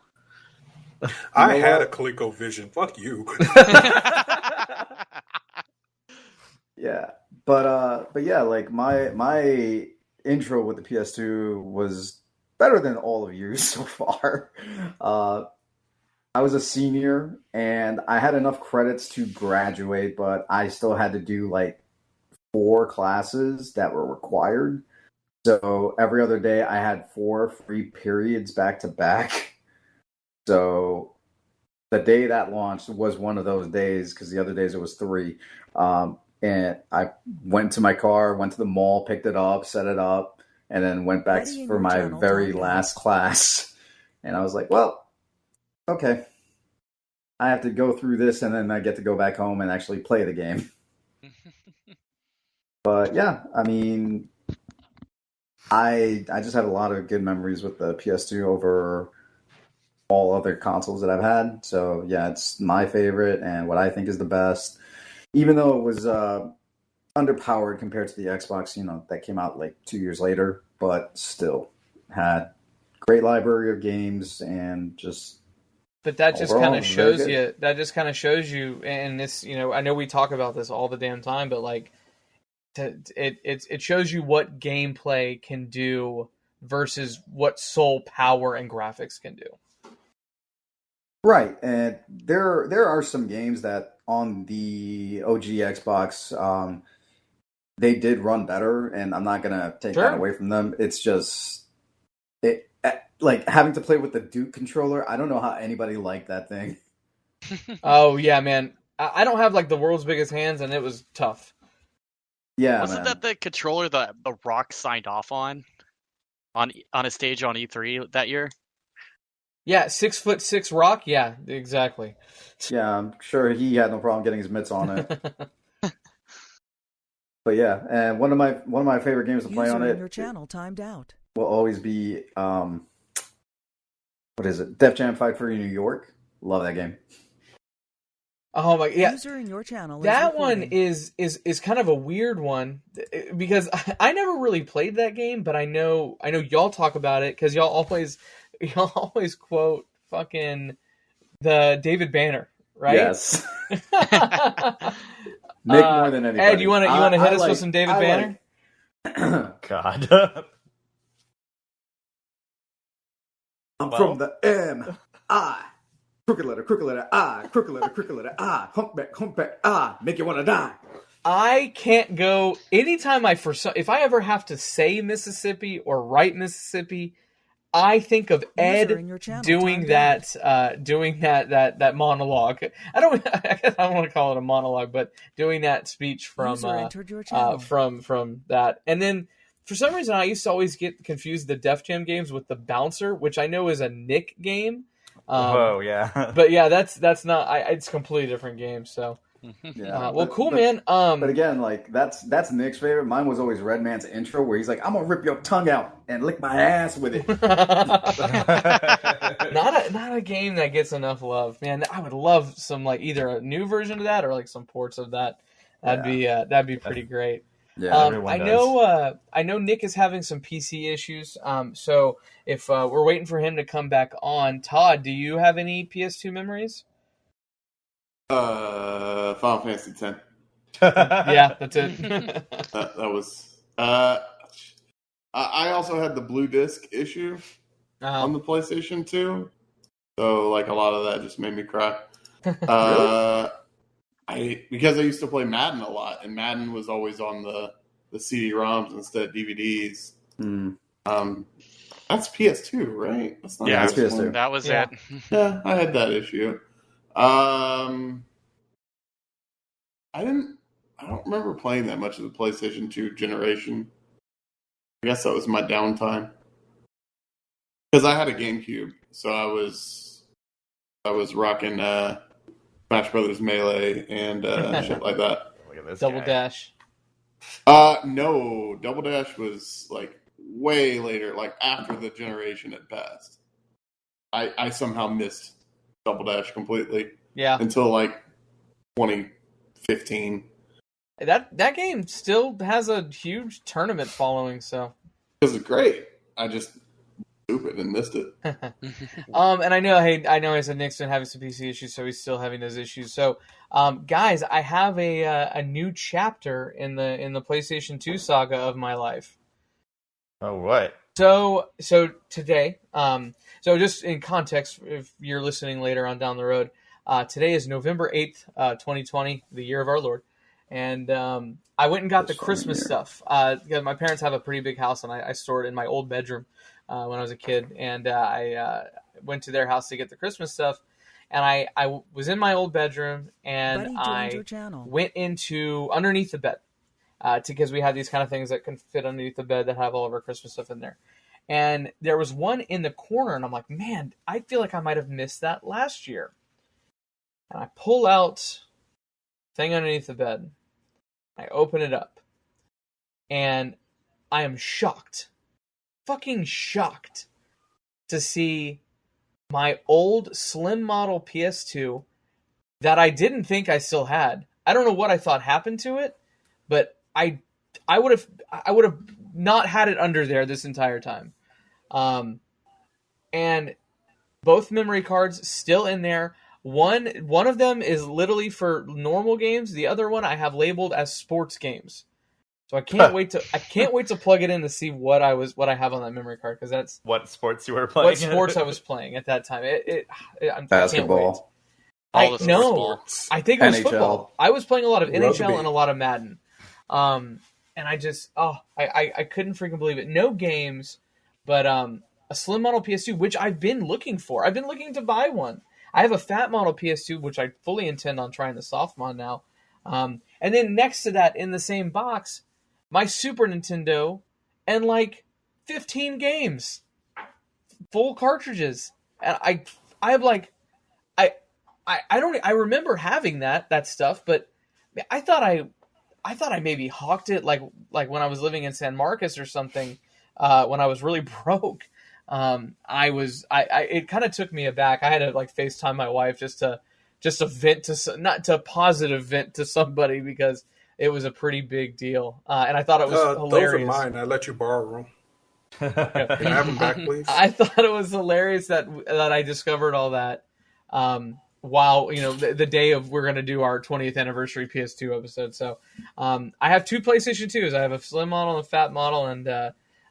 I had a ColecoVision. Fuck you. Yeah, but yeah, like my intro with the PS2 was better than all of you so far. I was a senior and I had enough credits to graduate, but I still had to do like 4 classes that were required. So every other day I had 4 free periods back to back. So the day that launched was one of those days because the other days it was 3. And I went to my car, went to the mall, picked it up, set it up, and then went back for my very last class. And I was like, well, okay. I have to go through this, and then I get to go back home and actually play the game. But yeah, I mean, I just had a lot of good memories with the PS2 over all other consoles that I've had. So yeah, it's my favorite and what I think is the best. Even though it was underpowered compared to the Xbox, that came out like 2 years later, but still had great library of games and just. But that just kind of shows you. That just kind of shows you, and this, I know we talk about this all the damn time, but like, it shows you what gameplay can do versus what soul power and graphics can do. Right, and there are some games that on the OG Xbox, they did run better, and I'm not gonna take that away from them. It's just like having to play with the Duke controller. I don't know how anybody liked that thing. Oh yeah, man. I don't have like the world's biggest hands, and it was tough. Yeah, wasn't that the controller that the Rock signed off on a stage on E3 that year? Yeah, 6'6" Rock. Yeah, exactly. Yeah, I'm sure he had no problem getting his mitts on it. But yeah, and one of my favorite games to play on it. Your channel timed out. Will always be what is it? Def Jam Fight for New York. Love that game. Oh my yeah! User in your channel that one is kind of a weird one because I never really played that game, but I know y'all talk about it because y'all always quote fucking the David Banner, right? Yes. Nick more than anybody. Ed, you want to hit us with some David Banner? God. I'm from the M.I. Crooked letter, I. Crooked letter, I. Humpback, I. Make you want to die. I can't go anytime if I ever have to say Mississippi or write Mississippi, I think of Ed doing that monologue. I guess I don't want to call it a monologue, but doing that speech from that. And then for some reason, I used to always get confused the Def Jam games with the Bouncer, which I know is a Nick game. Oh yeah, but yeah, that's not. It's a completely different game. So. Yeah. Cool, man. But again, like that's Nick's favorite. Mine was always Redman's intro, where he's like, "I'm gonna rip your tongue out and lick my ass with it." not a game that gets enough love, man. I would love some like either a new version of that or like some ports of that. That'd be pretty great. Yeah, I know Nick is having some PC issues. So if we're waiting for him to come back on, Todd, do you have any PS2 memories? Final Fantasy X. Yeah, that's it. that was I also had the blue disc issue on Oh. the PlayStation 2, so like a lot of that just made me cry. Because I used to play Madden a lot, and Madden was always on the CD-ROMs instead of DVDs. That's PS2, right? That's not Yeah, that's PS2. that was Yeah. it. Yeah, I had that issue. I don't remember playing that much of the PlayStation 2 generation. I guess that was my downtime. Because I had a GameCube, so I was rocking Smash Brothers Melee and shit like that. Look at this Double guy. Dash. No, Double Dash was like way later, like after the generation had passed. I somehow missed Double Dash completely Yeah. until like 2015. That game still has a huge tournament following, so. It was great. I just stupid and missed it. And I know said Nick's been having some PC issues, so he's still having those issues. So, guys, I have a new chapter in the PlayStation 2 saga of my life. Oh, what? So today, so just in context, if you're listening later on down the road, today is November 8th, 2020, the year of our Lord. And I went and got the Christmas stuff. Because my parents have a pretty big house, and I stored it in my old bedroom when I was a kid. And I went to their house to get the Christmas stuff. And I was in my old bedroom, and Buddy joined I your channel. went into underneath the bed. Because we have these kind of things that can fit underneath the bed that have all of our Christmas stuff in there. And there was one in the corner, and I'm like, man, I feel like I might have missed that last year. And I pull out thing underneath the bed. I open it up. And I am shocked. Fucking shocked to see my old slim model PS2 that I didn't think I still had. I don't know what I thought happened to it, but I would have not had it under there this entire time. And both memory cards still in there. One of them is literally for normal games. The other one I have labeled as sports games. So I can't wait to plug it in to see what I have on that memory card, because that's What sports you were playing? what sports I was playing at that time. Basketball. All the no, sports. I think it was NHL. football. I was playing a lot of NHL Rugby. and a lot of Madden. And I just, I couldn't freaking believe it. No games, but a slim model PS2, which I've been looking for. I've been looking to buy one. I have a fat model PS2, which I fully intend on trying the soft mod now. And then next to that, in the same box, my Super Nintendo and like 15 games, full cartridges. And I remember having that stuff, but I thought I maybe hawked it like when I was living in San Marcos or something, when I was really broke. It kind of took me aback. I had to like FaceTime my wife just to vent not to positive vent to somebody, because it was a pretty big deal. And I thought it was hilarious. Those are mine. I let you borrow them. Can I have them back, please? I thought it was hilarious that I discovered all that. While the day of we're going to do our 20th anniversary PS2 episode. So I have two PlayStation 2s. I have a slim model and a fat model, and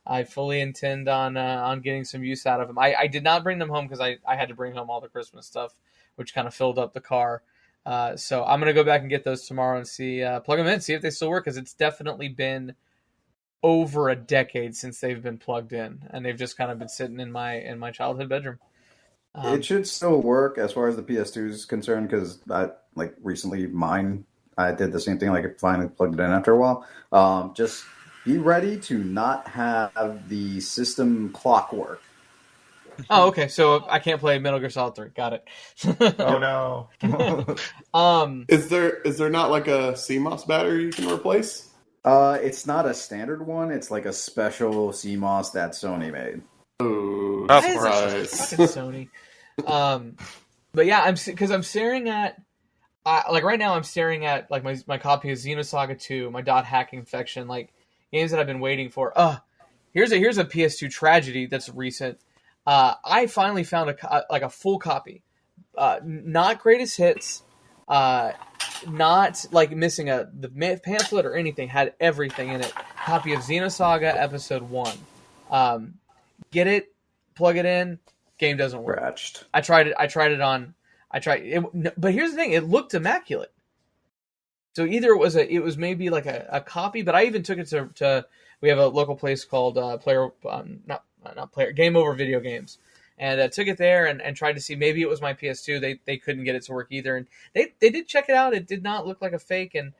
I fully intend on getting some use out of them. I did not bring them home because I had to bring home all the Christmas stuff, which kind of filled up the car. So I'm going to go back and get those tomorrow and see, plug them in, see if they still work, because it's definitely been over a decade since they've been plugged in, and they've just kind of been sitting in my childhood bedroom. It should still work as far as the PS2 is concerned, because recently mine, I did the same thing. Like, I finally plugged it in after a while. Just be ready to not have the system clock work. Oh, okay. So I can't play Metal Gear Solid 3. Got it. Oh no. Is there not like a CMOS battery you can replace? It's not a standard one. It's like a special CMOS that Sony made. Oh, Why is it surprise! fucking Sony. But yeah, I'm staring at, like right now I'm staring at like my copy of Xenosaga 2, my dot hack infection, like games that I've been waiting for. Here's a PS2 tragedy that's recent. I finally found a full copy, not greatest hits, not like missing the pamphlet or anything. Had everything in it. Copy of Xenosaga Episode 1. Get it, plug it in, game doesn't work. Scratched. I tried it on. But here's the thing: it looked immaculate. So either it was maybe like a copy, but I even took it to we have a local place called not Player Game Over Video Games, and took it there and tried to see maybe it was my PS2. They couldn't get it to work either, and they did check it out. It did not look like a fake, and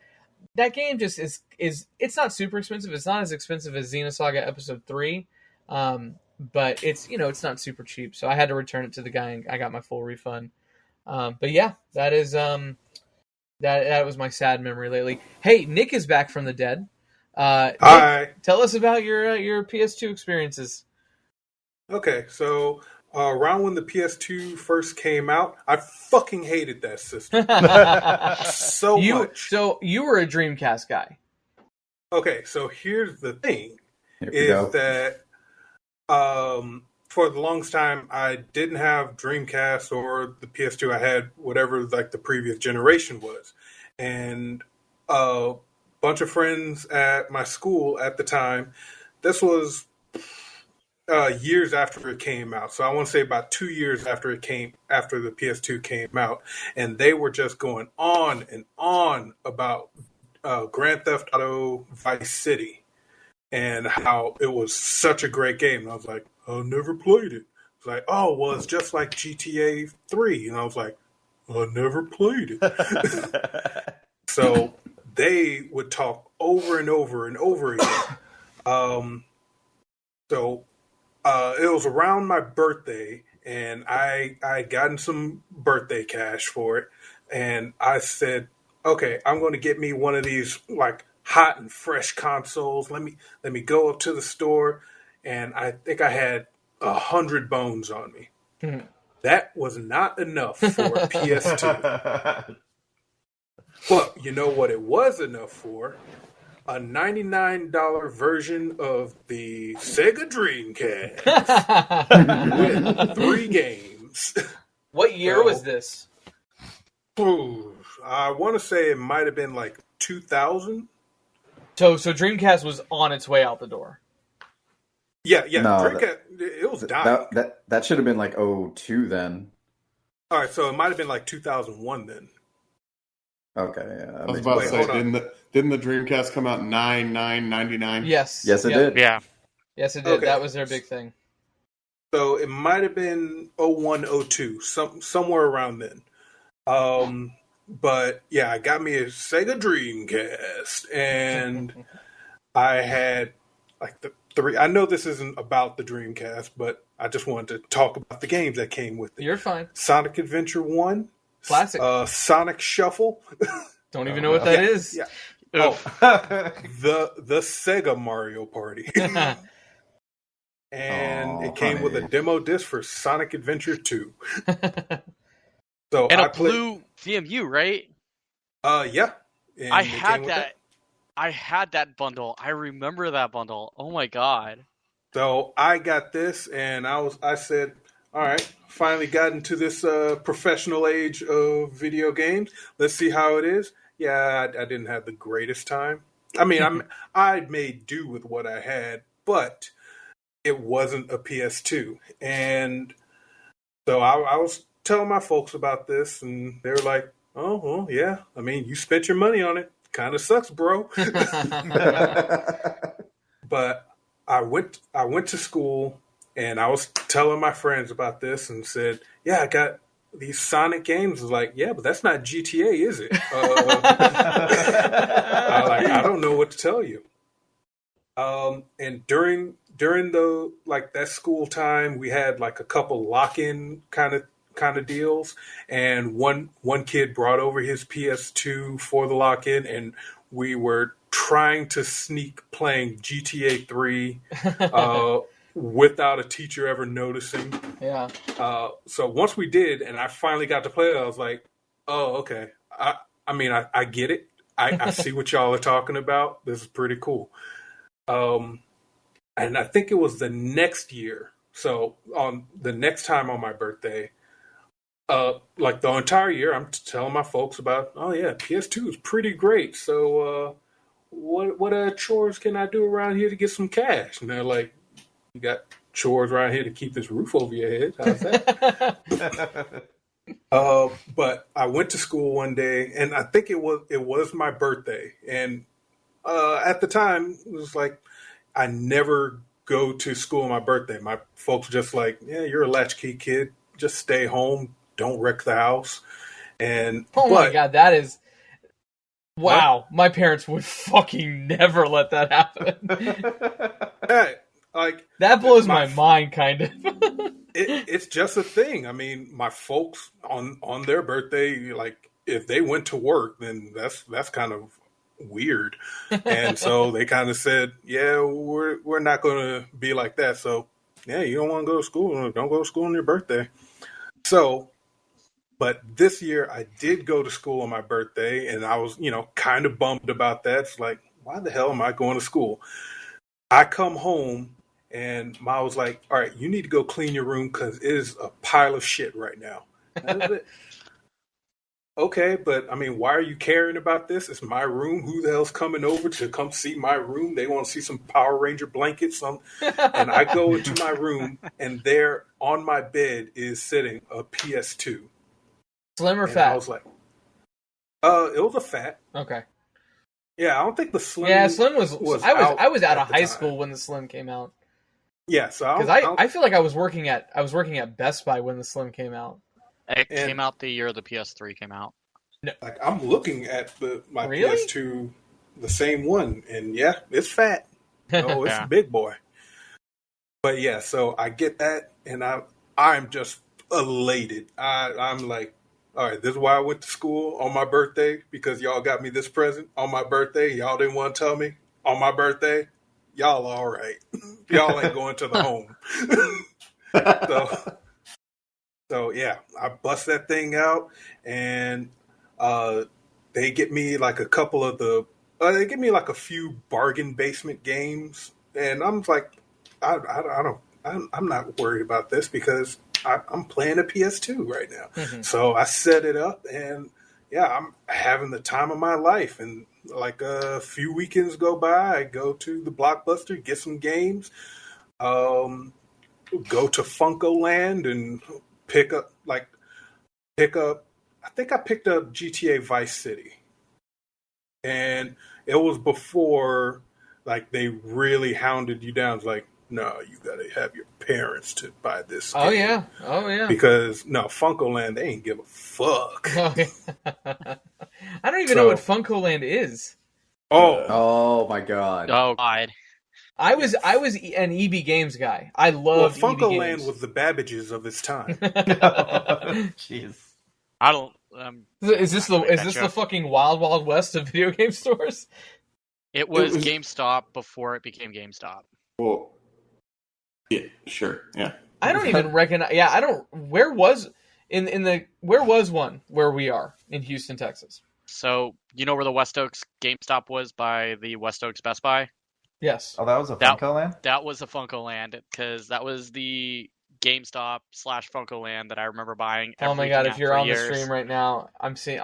that game just is it's not super expensive. It's not as expensive as Xenosaga Episode 3, but it's not super cheap. So I had to return it to the guy, and I got my full refund. But yeah, that is that was my sad memory lately. Hey, Nick is back from the dead. Hi. Nick, tell us about your PS2 experiences. Okay, so around when the PS2 first came out, I fucking hated that system so much. So you were a Dreamcast guy. Okay, so here's the thing: Here we go. that for the longest time I didn't have Dreamcast or the PS2. I had whatever like the previous generation was, and a bunch of friends at my school at the time. This was years after it came out, so I want to say about 2 years after the PS2 came out, and they were just going on and on about Grand Theft Auto Vice City and how it was such a great game. And I was like, I never played it. It's like, oh, well, it's just like GTA 3, and I was like, I never played it. So they would talk over and over and over again. It was around my birthday, and I had gotten some birthday cash for it, and I said, okay, I'm going to get me one of these like hot and fresh consoles. Let me go up to the store, and I think I had 100 bones on me. Hmm. That was not enough for a PS2. But you know what it was enough for? A $99 version of the Sega Dreamcast with 3 games. What year was this? I want to say it might have been like 2000. So Dreamcast was on its way out the door. Yeah. No, Dreamcast, it was dying. That should have been like 02 then. All right, so it might have been like 2001 then. Okay, yeah. I was about to say, didn't the Dreamcast come out 9/9/99? Yes. Yes, it did. Yeah. Yes, it did. Okay. That was their big thing. So it might have been 01, 02, somewhere around then. But yeah, I got me a Sega Dreamcast, and I had like the 3. I know this isn't about the Dreamcast, but I just wanted to talk about the games that came with it. You're fine. Sonic Adventure 1. Classic. Sonic Shuffle. Don't even know what that is. Yeah. The Sega Mario Party. And it came with a demo disc for Sonic Adventure 2. So And a blue VMU, right? Yeah. And I it had came with that. I had that bundle. I remember that bundle. Oh my god. So I got this, and I said, all right, finally got into this professional age of video games. Let's see how it is. Yeah, I didn't have the greatest time. I mean, I made do with what I had, but it wasn't a PS2. And so I was telling my folks about this, and they were like, oh, well, yeah. I mean, you spent your money on it. Kind of sucks, bro. But I went to school, and I was telling my friends about this and said, yeah, I got these Sonic games. I was like, yeah, but that's not GTA, is it? I don't know what to tell you. And during the like that school time, we had like a couple lock-in kind of deals, and one kid brought over his PS2 for the lock-in, and we were trying to sneak playing GTA 3 without a teacher ever noticing. Yeah. So once we did, and I finally got to play it, I was like, oh, okay. I mean, I get it. I see what y'all are talking about. This is pretty cool. And I think it was the next year. So on the next time on my birthday, like the entire year, I'm telling my folks about, oh yeah, PS2 is pretty great. So what chores can I do around here to get some cash? And they're like, You got chores around here to keep this roof over your head. How's that? But I went to school one day, and I think it was my birthday. And at the time, it was like I never go to school on my birthday. My folks were just like, "Yeah, you're a latchkey kid. Just stay home. Don't wreck the house." And my god, that is wow. What? My parents would fucking never let that happen. Hey, like that blows my mind, kind of. It's just a thing. I mean, my folks on their birthday, like if they went to work, then that's kind of weird. And so they kind of said, "Yeah, we're not going to be like that." So yeah, you don't want to go to school, don't go to school on your birthday. So, but this year I did go to school on my birthday, and I was kind of bummed about that. It's like, why the hell am I going to school? I come home. And Ma was like, "All right, you need to go clean your room because it is a pile of shit right now." Okay, but I mean, why are you caring about this? It's my room. Who the hell's coming over to come see my room? They want to see some Power Ranger blankets. And I go into my room, and there on my bed is sitting a PS2. Slim or fat? I was like, it was a fat. Okay. Yeah, I don't think the Slim. Yeah, Slim was I was out of high time. school when the Slim came out. Yeah, so because I feel like I was working at Best Buy when the Slim came out. It came out the year the PS3 came out. No. Like my really? PS2, the same one, and yeah, it's fat. Oh, it's a big boy. But yeah, so I get that, and I'm just elated. I'm like, all right, this is why I went to school on my birthday, because y'all got me this present on my birthday. Y'all didn't want to tell me on my birthday. Y'all all right. Y'all ain't going to the home. So yeah, I bust that thing out, and they get me like they give me like a few bargain basement games, and I'm like, I'm not worried about this because I'm playing a PS2 right now. Mm-hmm. So I set it up, and yeah, I'm having the time of my life. And like a few weekends go by, I go to the Blockbuster, get some games, go to Funko Land and pick up. I think I picked up GTA Vice City, and it was before like they really hounded you down. It's like, no, you got to have your parents to buy this game. Oh yeah. Because no, Funko Land, they ain't give a fuck. I don't even know what Funko Land is. Oh my god. Oh god. I was an EB Games guy. I loved EB Funko Games. Land was the Babbages of its time. Jeez. I don't. Is this the fucking Wild Wild West of video game stores? It was GameStop before it became GameStop. Well, yeah, sure, yeah. I don't even recognize. Yeah, I don't. Where was one where we are in Houston, Texas? So you know where the West Oaks GameStop was by the West Oaks Best Buy? Yes. Oh, that was a Funko Land? That was a Funko Land, because that was the GameStop / Funko Land that I remember buying. Oh my god! If you're on the stream right now, I'm seeing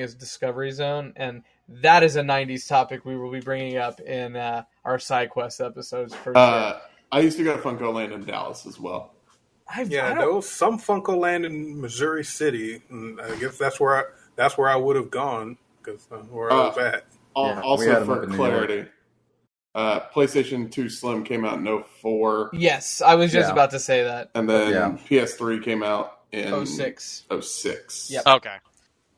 is Discovery Zone, and that is a '90s topic we will be bringing up in our side quest episodes for sure. I used to go to Funko Land in Dallas as well. There was some Funko Land in Missouri City, and I guess that's where I would have gone, because where I was at. Also, for clarity, PlayStation 2 Slim came out in 2004. Yes, I was just about to say that. And then PS3 came out in 2006. 2006. Yep. Okay.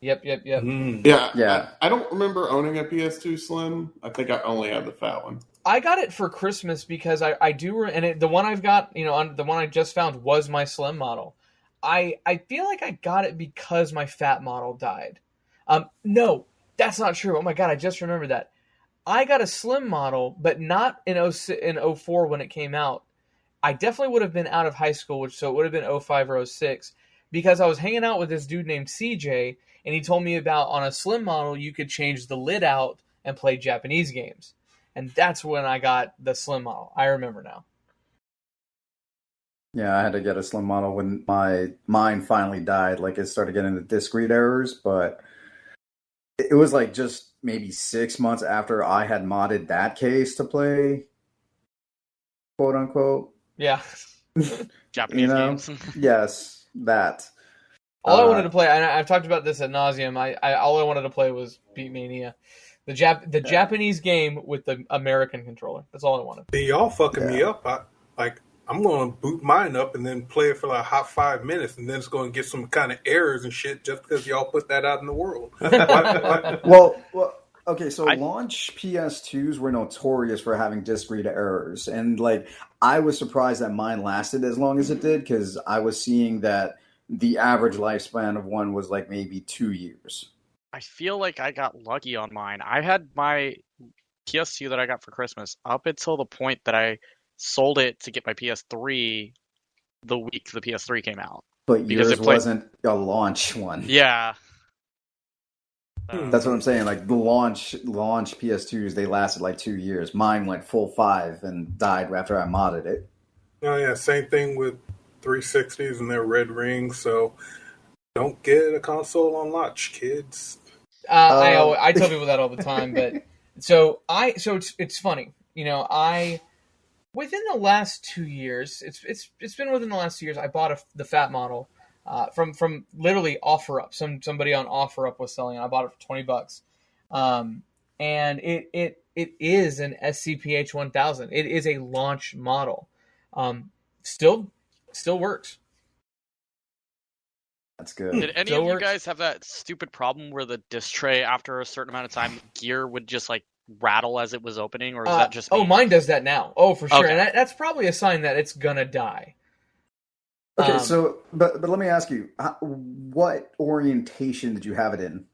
Yep. Mm. Yeah. I don't remember owning a PS2 Slim. I think I only had the fat one. I got it for Christmas because I do, and the one I've got, the one I just found was my Slim model. I feel like I got it because my fat model died. No, that's not true. Oh my god, I just remembered that. I got a Slim model, but not in 04 when it came out. I definitely would have been out of high school, so it would have been 05 or 06, because I was hanging out with this dude named CJ, and he told me about on a Slim model you could change the lid out and play Japanese games. And that's when I got the Slim model. I remember now. Yeah, I had to get a Slim model when mine finally died. Like, it started getting the disk read errors, but it was like just maybe 6 months after I had modded that case to play, quote unquote. Yeah. Japanese games. Yes, that. All I wanted to play, and I've talked about this ad nauseum. All I wanted to play was Beat Mania, the Japanese game with the American controller. That's all I wanted. Then y'all fucking me up. I'm going to boot mine up and then play it for like a hot 5 minutes, and then it's going to get some kind of errors and shit just because y'all put that out in the world. Well, okay, so launch PS2s were notorious for having disk read errors, and like I was surprised that mine lasted as long as it did because I was seeing that the average lifespan of one was like maybe 2 years. I feel like I got lucky on mine. I had my PS2 that I got for Christmas up until the point that I sold it to get my PS3 the week the PS3 came out. But yours wasn't a launch one. Yeah. That's what I'm saying. Like the launch PS2s, they lasted like 2 years. Mine went full 5 and died after I modded it. Oh yeah, same thing with 360s and their red rings. So don't get a console on launch, kids. I tell people that all the time, but so it's funny. You know, within the last 2 years, it's been within the last 2 years. I bought the fat model from literally OfferUp. Somebody on OfferUp was selling it. I bought it for $20, and it is an SCPH 1000. It is a launch model. Still works. That's good. Did any of you guys have that stupid problem where the disc tray, after a certain amount of time, gear would just like rattle as it was opening, or is that just me? Oh, mine does that now. Oh, for sure. Okay. And that's probably a sign that it's gonna die. Okay, but let me ask you, what orientation did you have it in?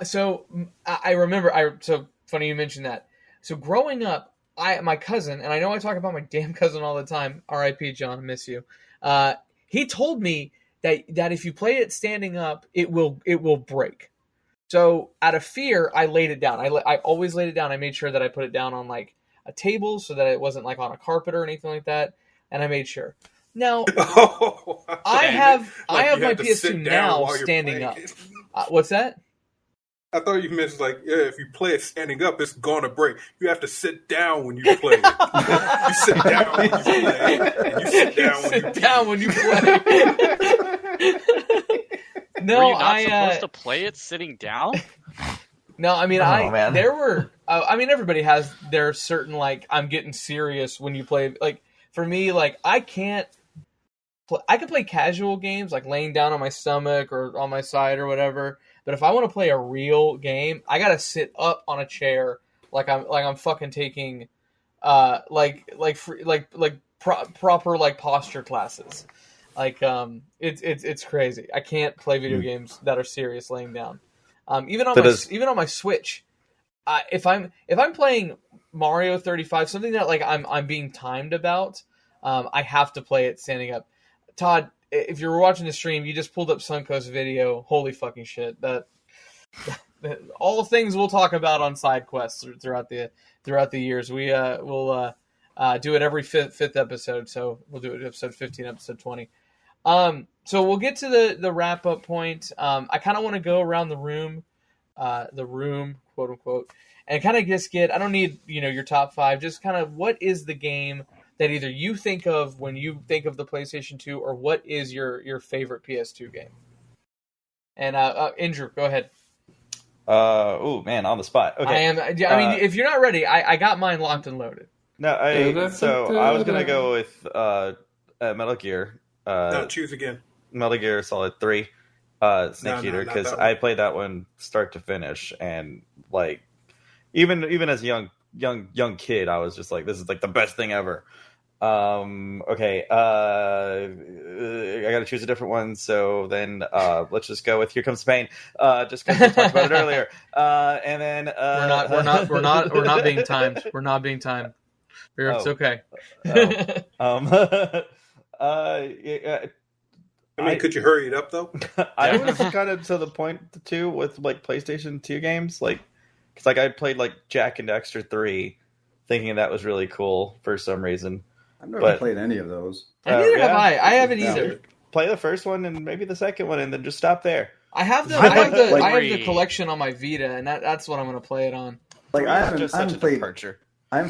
So I remember. So funny you mentioned that. So growing up, my cousin, and I know I talk about my damn cousin all the time. R.I.P. John, I miss you. He told me that if you play it standing up, it will break. So out of fear, I laid it down. I always laid it down. I made sure that I put it down on like a table so that it wasn't like on a carpet or anything like that. And I made sure. Now I have my PS2 now standing up. What's that? I thought you meant like, yeah, if you play it standing up, it's gonna break. You have to sit down when you play it. You sit down when you play, and you sit down when you play. No, were you not supposed to play it sitting down? No, I mean, there were. I mean, everybody has their certain like. I'm getting serious when you play. Like for me, like I can't. I can play casual games like laying down on my stomach or on my side or whatever. But if I want to play a real game, I gotta sit up on a chair like I'm fucking taking, proper like posture classes. Like it's crazy. I can't play video games that are serious laying down. Even on my Switch, if I'm playing Mario 35, something that like I'm being timed about, I have to play it standing up. Todd, if you're watching the stream, you just pulled up Suncoast's video. Holy fucking shit! That all things we'll talk about on side quests throughout the years. We'll do it every fifth episode. So we'll do it episode 15, episode 20. So we'll get to the wrap up point. I kind of want to go around the room, quote unquote, and kind of just get. I don't need your top 5. Just kind of what is the game that either you think of when you think of the PlayStation 2, or what is your favorite PS2 game? And Andrew, go ahead. Oh man, on the spot. Okay. I mean, if you're not ready, I got mine locked and loaded. No, I was gonna go with Metal Gear. No, choose again. Metal Gear Solid 3, Snake Eater, because I played that one start to finish, and like even as a young kid, I was just like, this is like the best thing ever. Okay, I gotta choose a different one, so then let's just go with Here Comes Pain, just because we talked about it earlier. And then we're not being timed. We're not being timed. It's okay. I mean, could you hurry it up though? I was kind of to the point too with like PlayStation 2 games, like because like I played like Jack and Dexter 3, thinking that was really cool for some reason. I've never played any of those. Neither have I. I haven't either. Play the first one and maybe the second one, and then just stop there. I have the collection on my Vita, and that's what I'm going to play it on. Like I haven't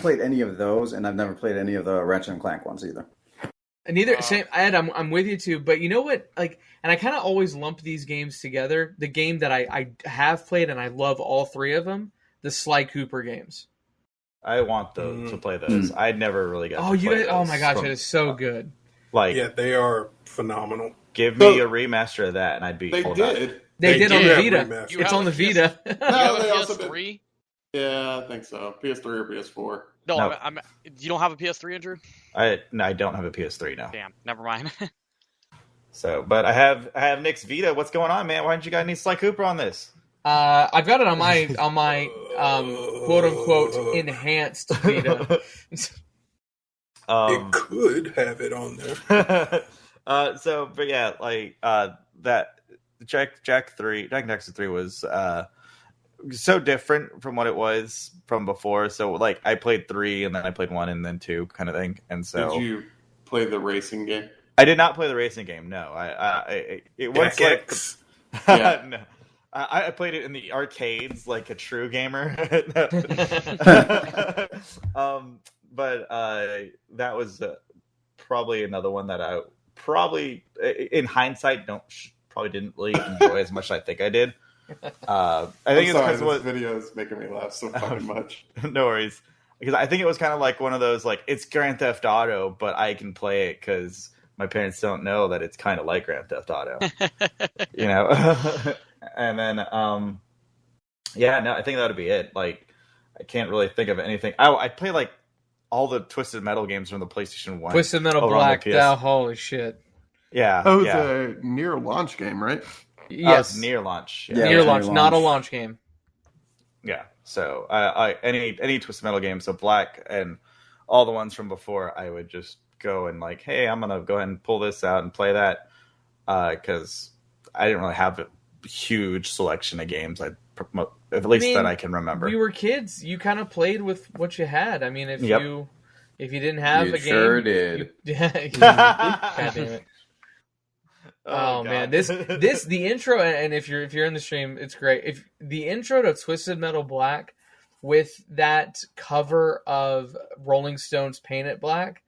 played any of those, and I've never played any of the Ratchet and Clank ones either. Neither same. Ed, I'm with you too. But you know what? Like, and I kind of always lump these games together. The game that I have played and I love all three of them, the Sly Cooper games. I want to play those. I never really got. Oh, to play those oh my gosh, it is so good. Like, yeah, they are phenomenal. Give me a remaster of that, and I'd be. They did. They did on the Vita. remastered. It's on the Vita. You have a they also PS3? Yeah, I think so. PS3 or PS4. No. You don't have a PS3, Andrew? I don't have a PS3 now. Damn, never mind. So, but I have Nick's Vita. What's going on, man? Why didn't you guys need Sly Cooper on this? I've got it on my quote unquote enhanced Vita. It could have it on there. But yeah, like that Jack Jackson 3 was so different from what it was from before. So like I played 3 and then I played 1 and then 2 kind of thing. And so did you play the racing game? I did not play the racing game. No, it was like Yeah. no. I played it in the arcades like a true gamer. But that was probably another one that I probably, in hindsight, probably didn't really enjoy as much as I think I did. I think it's because this video is making me laugh so fucking much. No worries, because I think it was kind of like one of those like it's Grand Theft Auto, but I can play it because my parents don't know that it's kind of like Grand Theft Auto, you know. And then, yeah, no, I think that would be it. Like, I can't really think of anything. I play like all the Twisted Metal games from the PlayStation 1. Twisted Metal Black. Oh, holy shit. Yeah. That was a near launch game, right? Yes. Near launch. Yeah. Near launch, not a launch game. Yeah. So any Twisted Metal game, so Black and all the ones from before, I would just go and like, hey, I'm gonna go ahead and pull this out and play that, because I didn't really have a huge selection of games. At least that I can remember. We were kids. You kind of played with what you had. I mean, if you didn't have You a game, sure did. God damn it. Oh man, this the intro, and if you're in the stream, it's great. If the intro to Twisted Metal Black with that cover of Rolling Stones' Paint It Black,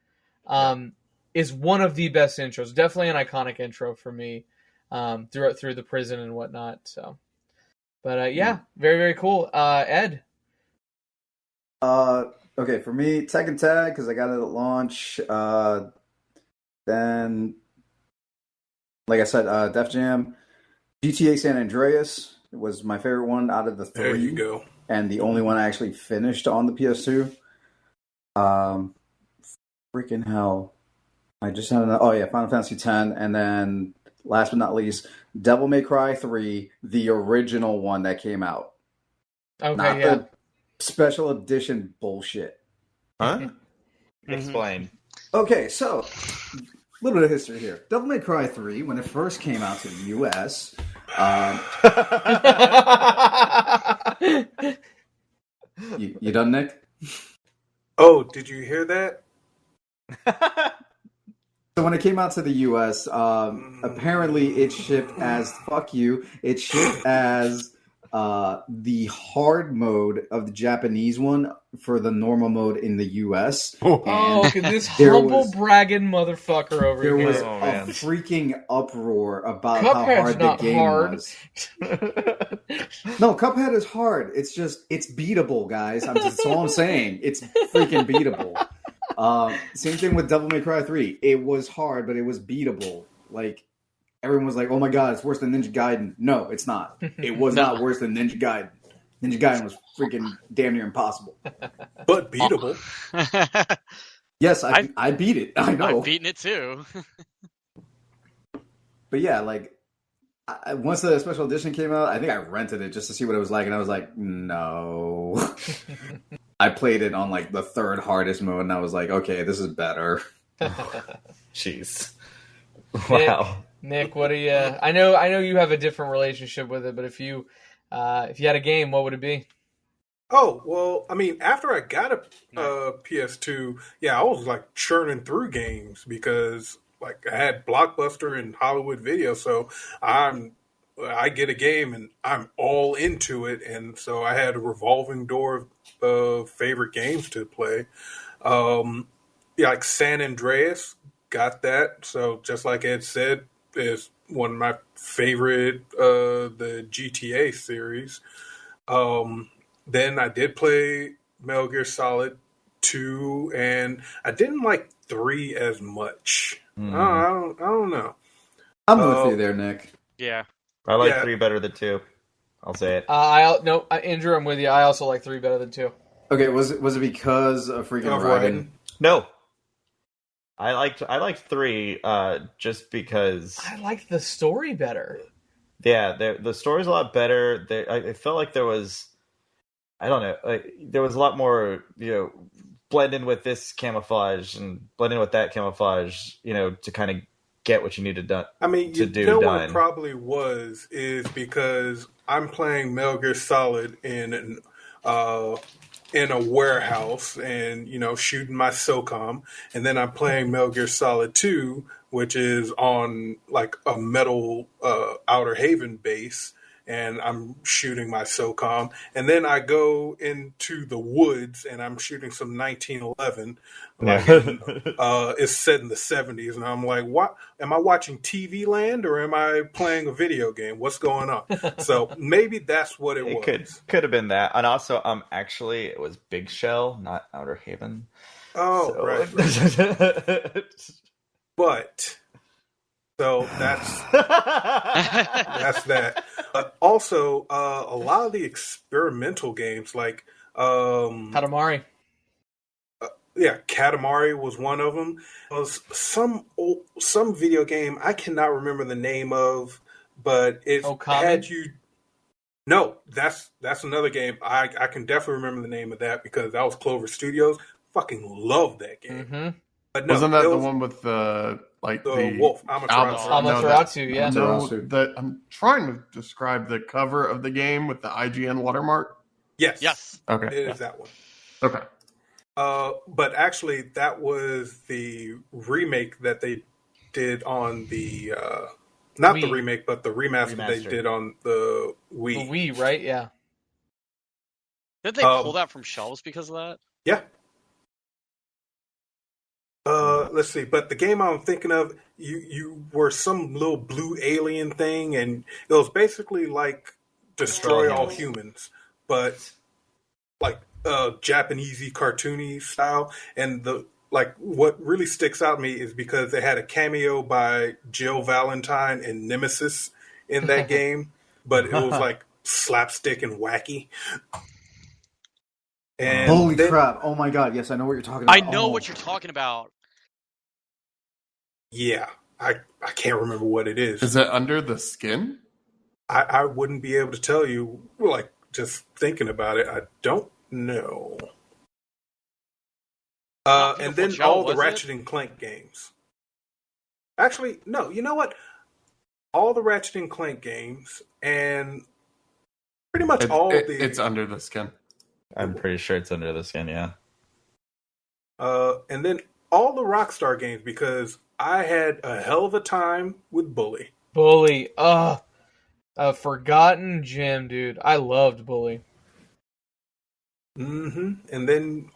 is one of the best intros. Definitely an iconic intro for me, through the prison and whatnot. So, but yeah, very very cool. Ed. Okay, for me, Tekken Tag because I got it at launch. Then, like I said, Def Jam, GTA San Andreas was my favorite one out of the 3. There you go. And the only one I actually finished on the PS2. Freaking hell. I just had Final Fantasy X. And then, last but not least, Devil May Cry 3, the original one that came out. Okay, Not yeah. the special edition bullshit. Huh? Explain. Okay, so a little bit of history here. Devil May Cry 3, when it first came out to the U.S., you done, Nick? Oh, did you hear that? So when it came out to the U.S., apparently it shipped as, fuck you, it shipped as the hard mode of the Japanese one for the normal mode in the U.S. Oh, this there humble was- bragging motherfucker over There here. was Oh, a man. freaking uproar about Cuphead's how hard the not game hard. was. No, Cuphead is hard. It's beatable, guys. That's all I'm saying. It's freaking beatable. Same thing with Devil May Cry 3. It was hard, but it was beatable. Like, everyone was like, oh my god, it's worse than Ninja Gaiden. No, it's not. It was not worse than Ninja Gaiden. Ninja Gaiden was freaking damn near impossible. But beatable. Yes, I beat it. I know. I've beaten it too. But yeah, like, once the special edition came out, I think I rented it just to see what it was like, and I was like, no. I played it on, like, the 3rd hardest mode, and I was like, okay, this is better. Jeez. Wow. Nick, what do you? I know you have a different relationship with it, but if you had a game, what would it be? Oh, well, I mean, after I got a PS2, yeah, I was like churning through games because like I had Blockbuster and Hollywood Video, so I get a game and I'm all into it, and so I had a revolving door of favorite games to play. Yeah, like San Andreas got that. So just like Ed said, it's one of my favorite the GTA series. Then I did play Metal Gear Solid 2, and I didn't like 3 as much. I don't know. I'm with you there, Nick. Yeah. I like Yeah. 3 better than 2. I'll say it. Andrew, I'm with you. I also like 3 better than 2. Okay, was it because of freaking Of Raiden? Raiden. No. I liked 3 just because I liked the story better. the story's a lot better. I felt like there was, I don't know, there was a lot more, blend in with this camouflage and blend in with that camouflage, to kind of get what you needed done. I mean, to do know done. what it probably is because I'm playing Metal Gear Solid in a warehouse and shooting my SOCOM, and then I'm playing Metal Gear Solid 2, which is on like a metal Outer Haven base, and I'm shooting my SOCOM, and then I go into the woods and I'm shooting some 1911. It's set in the 70s, and I'm like, what? Am I watching TV Land or am I playing a video game? What's going on? So maybe that's what it was. Could have been that, and also actually it was Big Shell, not Outer Haven. Oh, So- right. But so that's that. Also, a lot of the experimental games, like Katamari. Katamari was one of them. It was some video game I cannot remember the name of, but it had you. No, that's another game. I can definitely remember the name of that because that was Clover Studios. Fucking love that game. Mm-hmm. But no, Wasn't that the one with the wolf Amaterasu? Amaterasu, yeah. No, I'm trying to describe the cover of the game with the IGN watermark. Yes. Okay. It is that one. Okay. But actually, that was the remake that they did on the not Wii. the remake, but the remaster they did on the Wii. The Wii, right? Yeah. Didn't they pull that from shelves because of that? Yeah. Let's see. But the game I'm thinking of, you were some little blue alien thing, and it was basically like Destroy All Humans, but like Japanesey cartoony style. And what really sticks out to me is because they had a cameo by Jill Valentine and Nemesis in that game, but it was like slapstick and wacky. And Holy crap! Oh my god! Yes, I know what you're talking about. I know what you're talking about. Yeah, I can't remember what it is. Is it Under the Skin? I wouldn't be able to tell you. Like just thinking about it, I don't know. And then Joe, all the was Ratchet and Clank games. Actually, no. You know what? All the Ratchet and Clank games, and pretty much It's Under the Skin. I'm pretty sure it's Under the Skin, yeah. And then all the Rockstar games, because I had a hell of a time with Bully. Bully. A forgotten gem, dude. I loved Bully. Mm-hmm. And then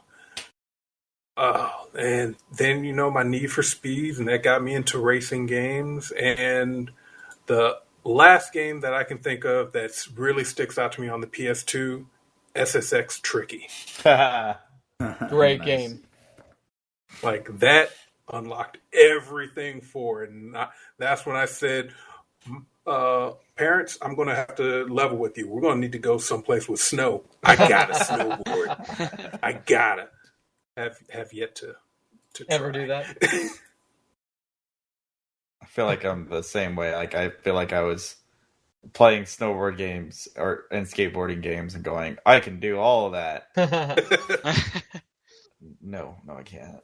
my Need for Speeds, and that got me into racing games. And the last game that I can think of that really sticks out to me on the PS2, SSX Tricky. Great Nice. game. Like that unlocked everything for it, and that's when I said, "Parents, I'm going to have to level with you. We're going to need to go someplace with snow. I gotta snowboard. I gotta." Have yet to Ever try. do that? I feel like I'm the same way. Like I feel like I was playing snowboard games and skateboarding games and going, I can do all of that. No, I can't.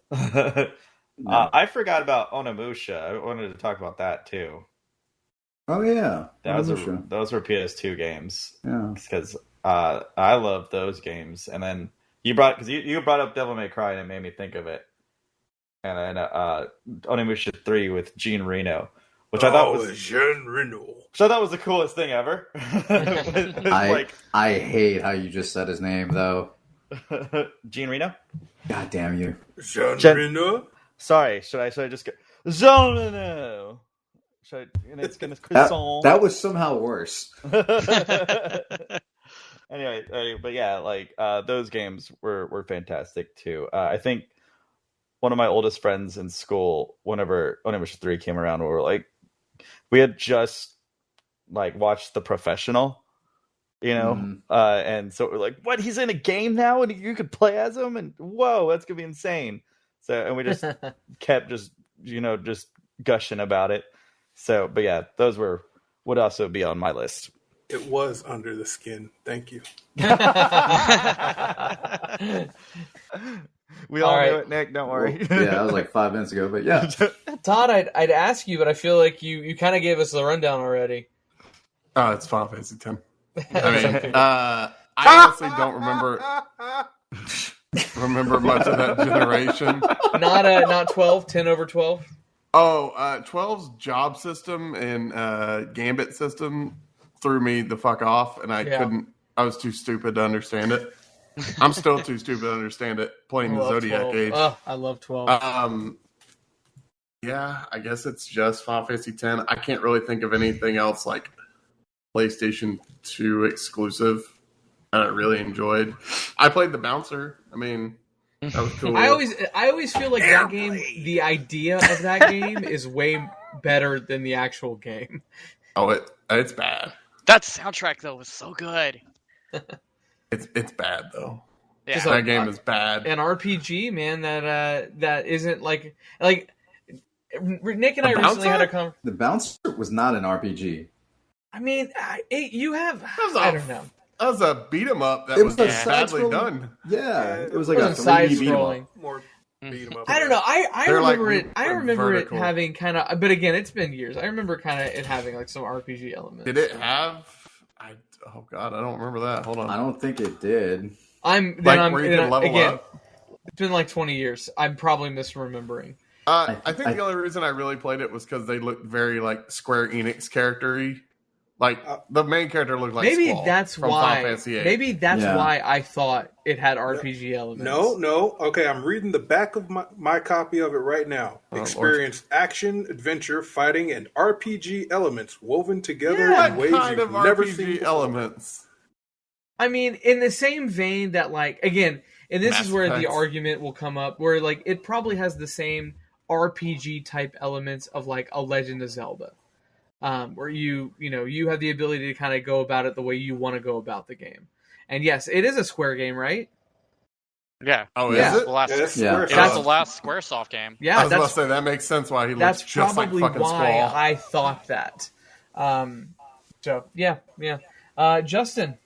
No. I forgot about Onimusha. I wanted to talk about that too. Oh yeah, Those Onimusha. were PS2 games. Yeah. Because I love those games. And then you brought up Devil May Cry and it made me think of it. And then Onimusha 3 with Gene Reno, which I thought was Jean Reno. which I thought was the coolest thing ever. I hate how you just said his name though. Gene Reno. God damn you! Jean Jen- Reno. Sorry, should I just go? Zone. And it's gonna croissant. That was somehow worse. Anyway, but yeah, like those games were fantastic too. I think one of my oldest friends in school, whenever 3 came around, we had just like watched The Professional, and so we're like, what? He's in a game now, and you could play as him, and whoa, that's gonna be insane. So, and we just kept just gushing about it. So, but yeah, those would also be on my list. It was under the skin. Thank you. We all right. knew it, Nick. Don't worry. Yeah, that was like 5 minutes ago, but yeah. Todd, I'd ask you, but I feel like you kind of gave us the rundown already. Oh, it's Final Fantasy X. I mean, I honestly don't remember much of that generation. Not 12, 10 over 12? Oh, 12's job system and Gambit system threw me the fuck off, and I was too stupid to understand it. I'm still too stupid to understand it playing the Zodiac 12. Age. Oh, I love 12. Yeah, I guess it's just Final Fantasy X. I can't really think of anything else like PlayStation 2 exclusive that I really enjoyed. I played the Bouncer. I mean, that was cool. I always feel like that game, the idea of that game is way better than the actual game. Oh, it's bad. That soundtrack though was so good. It's bad though. Yeah. That game is bad. An RPG, man, that isn't like Nick and I The recently had a Bouncer? The Bouncer was not an RPG. I mean, you have. was I don't know. That was a beat 'em up that It was was a badly side-scrolling- done. Yeah, it was It like a wasn't side 3D beat 'em scrolling. up. More beat 'em up. I don't know. I They're remember like it. I remember vertical. it having kind of. But again, it's been years. I remember kind of it having like some RPG elements. Did it have? Oh god, I don't remember that. Hold on. I don't think it did. Where you can level again. up? It's been like 20 years. I'm probably misremembering. I think the only reason I really played it was because they looked very like Square Enix character-y. Like the main character looked like Maybe Squall that's from why. Final Fantasy VIII. Maybe that's Yeah. why I thought it had RPG elements. No. Okay, I'm reading the back of my copy of it right now. Oh, Experienced action, adventure, fighting, and RPG elements woven together What in ways kind you've of never seen RPG before. elements? I mean, in the same vein that, like, again, and this Mass is where the Effect. argument will come up, where, like, it probably has the same RPG type elements of, like, a Legend of Zelda, where you have the ability to kind of go about it the way you want to go about the game. And yes, it is a Square game, right? Yeah. Oh, Yeah. is it? The last, Yeah, that's Yeah. Square That's Soft. the last SquareSoft game. Yeah, I was about to that's say that makes sense why he looks just like probably fucking why Squall. I thought that. So yeah. Justin.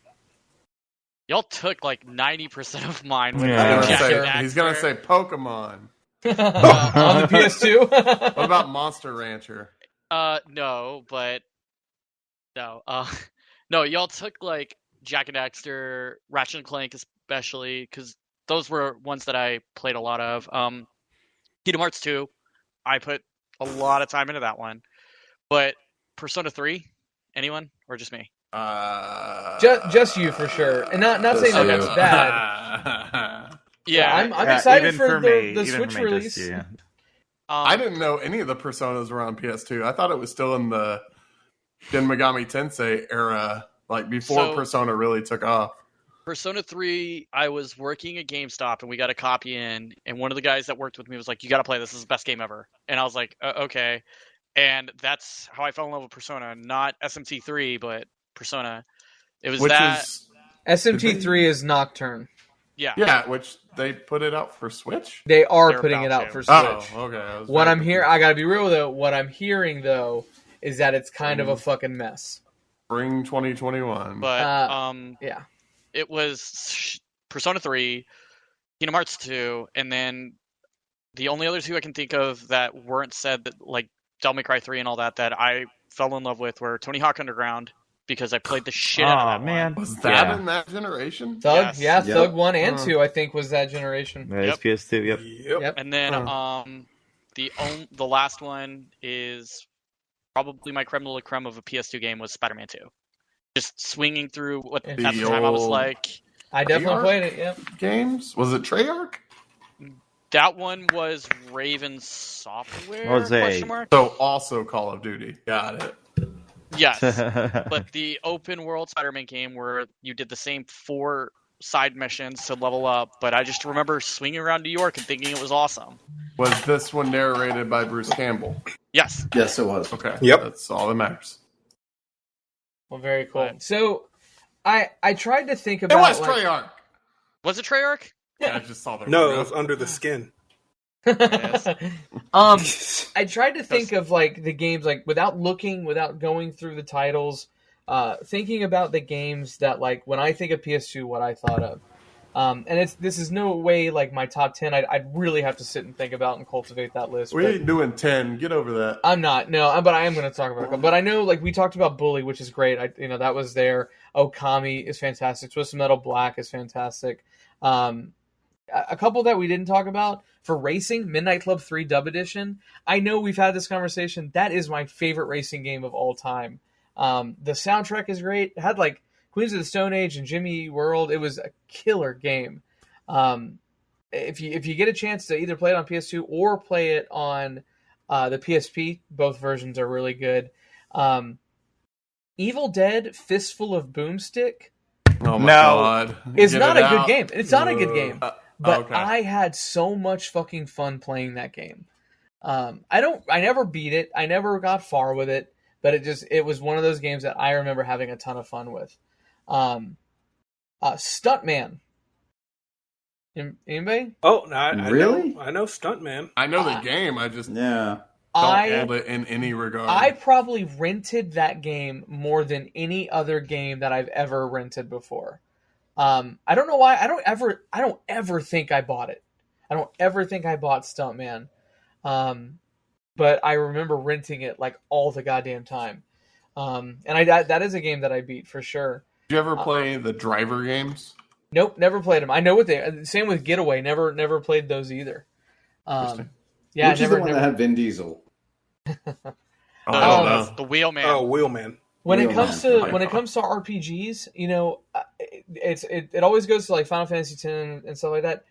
Y'all took like 90% of mine with Yeah. Jack and Daxter. He's gonna say Pokemon. On the PS2. What about Monster Rancher? No, but no. No, y'all took like Jack and Daxter, Ratchet and Clank especially, because those were ones that I played a lot of. Kingdom Hearts 2, I put a lot of time into that one. But Persona 3, anyone or just me? just you for sure, and not saying that you. that's bad. Yeah, I'm excited even for me, the even Switch for me, release. just you. I didn't know any of the Personas were on PS2. I thought it was still in the Shin Megami Tensei era, like before So- Persona really took off. Persona 3, I was working at GameStop and we got a copy in, and one of the guys that worked with me was like, "You got to play this. This is the best game ever." And I was like, "Okay." And that's how I fell in love with Persona. Not SMT3, but Persona. It was Which that. is SMT3 is Nocturne. yeah, which they put it out for Switch. They are They're putting it about out to. for Switch. Oh, okay. I was What very I'm hearing, I gotta be real though. What I'm hearing though is that it's kind of a fucking mess. Spring 2021. But Yeah. it was Persona 3, Kingdom Hearts 2, and then the only other two I can think of that weren't said, that like Devil May Cry 3 and all that I fell in love with were Tony Hawk Underground, because I played the shit out of Oh that man, was that Yeah. in that generation? Thug, Yes. yeah, Yep. Thug 1 and Huh. 2, I think, was that generation. That is Yep. PS2. Yep. Yep. Yep. And then the last one is probably my creme de la creme of a PS2 game was Spider-Man 2. Just swinging through what The at the time I was old- like, I definitely Treyarch? played it, yep. Games? Was it Treyarch? That one was Raven Software? Was a- Question mark? So also Call of Duty. Got it. Yes, but the open world Spider-Man game where you did the same 4 side missions to level up. But I just remember swinging around New York and thinking it was awesome. Was this one narrated by Bruce Campbell? Yes. Yes, it was. Okay. Yep. That's all that matters. Well, very cool. Right. So, I tried to think It about was like, Treyarch. Was it Treyarch? Yeah, I just saw the No, logo. it was Under the Skin. I tried to think of like the games like without going through the titles, thinking about the games that like when I think of PS2, what I thought of. And this is no way like my top 10. I'd really have to sit and think about and cultivate that list. We but ain't doing 10. Get over that. I'm not, no, but I am going to talk about it. But I know, like, we talked about Bully, which is great. That was there. Okami is fantastic. Twisted Metal Black is fantastic. A couple that we didn't talk about for racing, Midnight Club 3 Dub Edition. I know we've had this conversation. That is my favorite racing game of all time. The soundtrack is great. It had, like, Queens of the Stone Age and Jimmy Eat World. It was a killer game. If you get a chance to either play it on PS2 or play it on the PSP, both versions are really good. Evil Dead Fistful of Boomstick Oh my No. god. is Get not it a good out. game. It's not a good game. But okay. I had so much fucking fun playing that game. I never beat it. I never got far with it, but it was one of those games that I remember having a ton of fun with. Stuntman. Anybody? Oh, no, I Really? know Stuntman. I know the game. I just Yeah. don't hold it in any regard. I probably rented that game more than any other game that I've ever rented before. I don't know why. I don't ever think I bought it. I don't ever think I bought Stuntman. But I remember renting it like all the goddamn time. And that is a game that I beat for sure. Did you ever play the driver games? Nope, never played them. I know what they. Same with Getaway. Never played those either. Interesting. Yeah, Which is the one that had Vin Diesel? I don't Oh, know. The Wheelman. Oh, Wheelman. When it Real comes man. to RPGs, it always goes to like Final Fantasy X and stuff like that.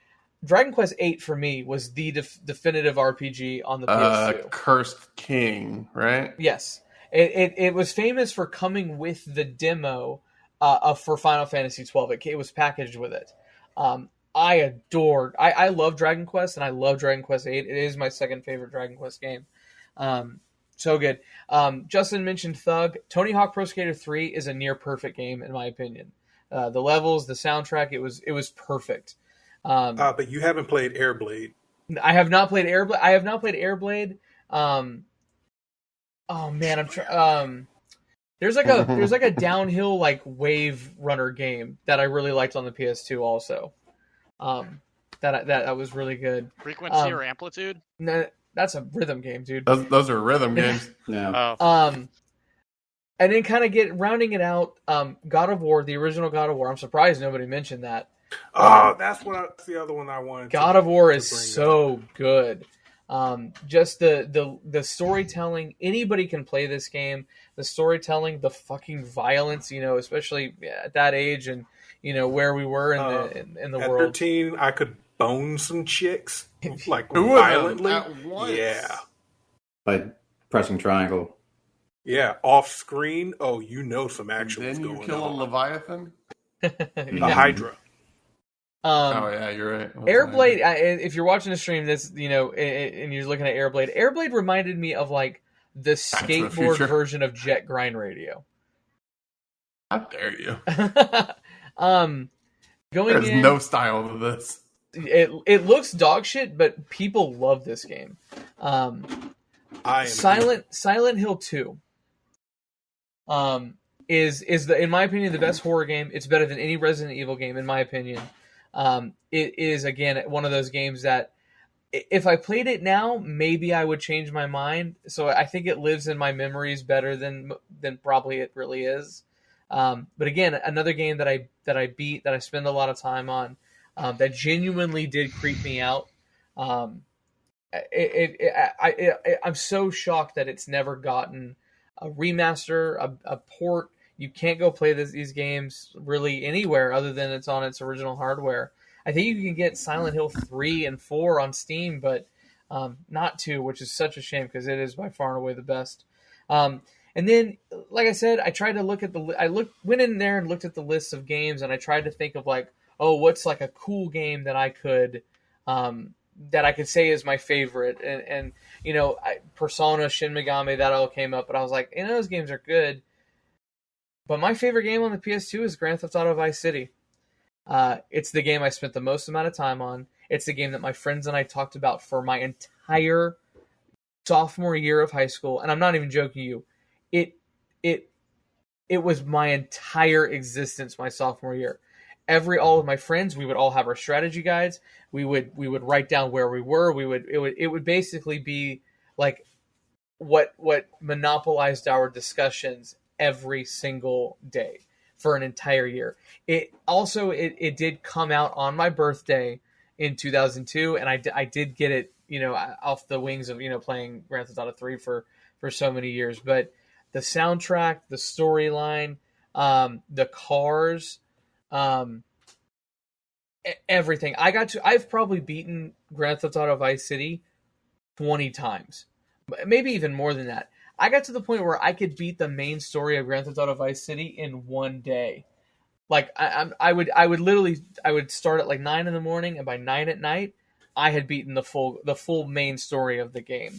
Dragon Quest VIII for me was the definitive RPG on the PS2. Cursed King, right? Yes, it was famous for coming with the demo for Final Fantasy XII. It was packaged with it. I love Dragon Quest and I love Dragon Quest VIII. It is my second favorite Dragon Quest game. So good. Justin mentioned Thug. Tony Hawk Pro Skater 3 is a near perfect game in my opinion. The levels, the soundtrack, it was perfect. But you haven't played Airblade. I have not played Airblade. Oh man, there's like a downhill like wave runner game that I really liked on the PS2 also. That was really good. Frequency or amplitude? No, that's a rhythm game, dude. Those are rhythm games. Yeah. And then kind of rounding it out, God of War, the original God of War. I'm surprised nobody mentioned that. Oh, that's the other one I wanted. God of War is bring so good. Just the storytelling. Anybody can play this game. The storytelling, the fucking violence. Especially at that age and where we were in the At world. 13, I could bone some chicks like Two of them violently. at once. Yeah, By pressing triangle. yeah. Off screen. Oh, some And action was then you going kill a on. Leviathan? A Hydra. Oh, yeah, you're right. Airblade. If you're watching the stream, this and you're looking at Airblade. Airblade reminded me of like the skateboard future. version of Jet Grind Radio. How dare you? Going There's in, no style to this. it looks dog shit, but people love this game. I am Silent Hill 2 is in my opinion the best horror game. It's better than any Resident Evil game in my opinion. It is again one of those games that if I played it now, maybe I would change my mind. So I think it lives in my memories better than probably it really is. But again, another game that I beat, that I spend a lot of time on, that genuinely did creep me out. I'm so shocked that it's never gotten a remaster, a port. You can't go play these games really anywhere other than it's on its original hardware. I think you can get Silent Hill 3 and 4 on Steam, but not 2, which is such a shame because it is by far and away the best. And then, like I said, I tried to look at went in there and looked at the list of games, and I tried to think of like, oh, what's like a cool game that I could say is my favorite. And you know, Persona, Shin Megami, that all came up, but I was like, those games are good. But my favorite game on the PS2 is Grand Theft Auto Vice City. It's the game I spent the most amount of time on. It's the game that my friends and I talked about for my entire sophomore year of high school, and I'm not even joking you. It was my entire existence my sophomore year. All of my friends, we would all have our strategy guides. We would write down where we were. It would basically be like what monopolized our discussions every single day for an entire year. It did come out on my birthday in 2002, and I did get it, off the wings of, playing Grand Theft Auto 3 for so many years. But the soundtrack, the storyline, the cars, everything. I've probably beaten Grand Theft Auto Vice City 20 times, maybe even more than that. I got to the point where I could beat the main story of Grand Theft Auto Vice City in one day. Like I would start at like 9 in the morning, and by 9 at night, I had beaten the full main story of the game,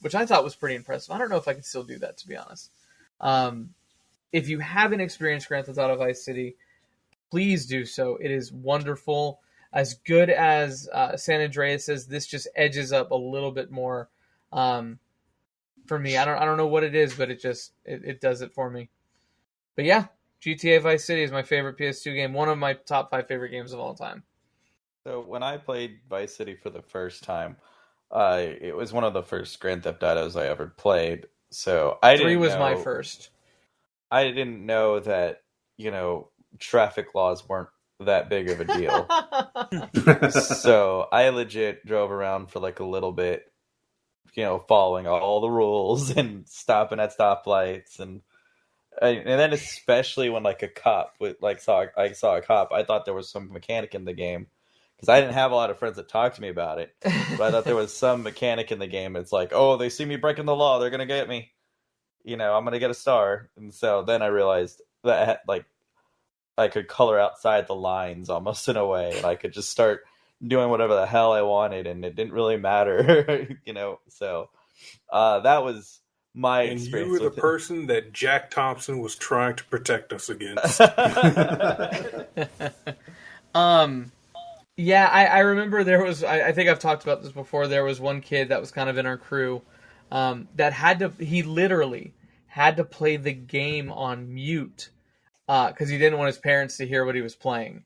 which I thought was pretty impressive. I don't know if I can still do that, to be honest. If you haven't experienced Grand Theft Auto Vice City, please do so. It is wonderful. As good as San Andreas is, this just edges up a little bit more for me. I don't know what it is, but it does it for me. But yeah, GTA Vice City is my favorite PS2 game. One of my top 5 favorite games of all time. So when I played Vice City for the first time, it was one of the first Grand Theft Autos I ever played. So I didn't 3 was know, my first. I didn't know that, traffic laws weren't that big of a deal. So I legit drove around for like a little bit, following all the rules and stopping at stoplights, and then especially when like a cop saw a cop, I thought there was some mechanic in the game, because I didn't have a lot of friends that talked to me about it. But I thought there was some mechanic in the game. It's like, oh, they see me breaking the law, they're gonna get me. I'm gonna get a star. And so then I realized that like I could color outside the lines almost in a way, and I could just start doing whatever the hell I wanted, and it didn't really matter, So that was my experience. And you were the person that Jack Thompson was trying to protect us against. Yeah, I remember there was, I think I've talked about this before, there was one kid that was kind of in our crew that he literally had to play the game on mute because he didn't want his parents to hear what he was playing,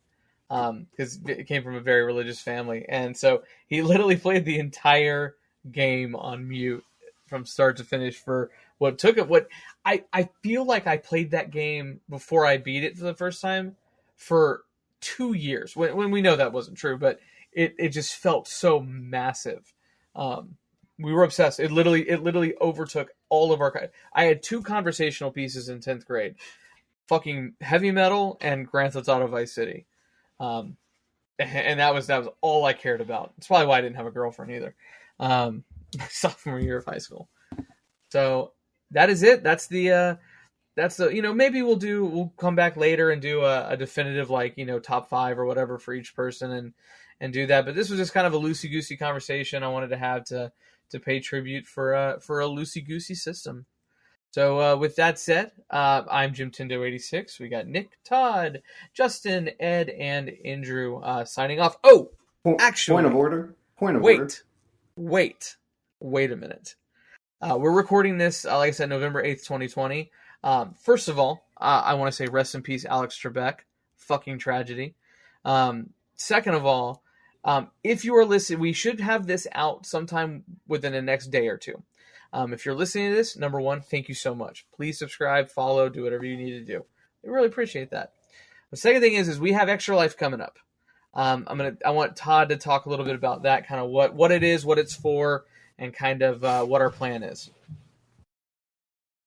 because it came from a very religious family. And so he literally played the entire game on mute from start to finish for I feel like I played that game before I beat it for the first time for 2 years, when we know that wasn't true, but it just felt so massive. We were obsessed. It literally overtook all of our. I had 2 conversational pieces in 10th grade: fucking heavy metal and Grand Theft Auto Vice City, and that was all I cared about. That's probably why I didn't have a girlfriend either. Sophomore year of high school. So that is it. That's the maybe we'll come back later and do a definitive top 5 or whatever for each person and do that. But this was just kind of a loosey goosey conversation I wanted to have to pay tribute for a loosey goosey system. So with that said, I'm Jim Tindo 86. We got Nick, Todd, Justin, Ed, and Andrew signing off. Oh, actually, point of order. Wait a minute. We're recording this, like I said, November 8th, 2020. First of all, I want to say rest in peace, Alex Trebek. Fucking tragedy. Second of all, if you are listening, we should have this out sometime within the next day or two. If you're listening to this, number one, thank you so much. Please subscribe, follow, do whatever you need to do. I really appreciate that. The second thing is we have Extra Life coming up. I want Todd to talk a little bit about that, kind of what it is, what it's for, and kind of what our plan is.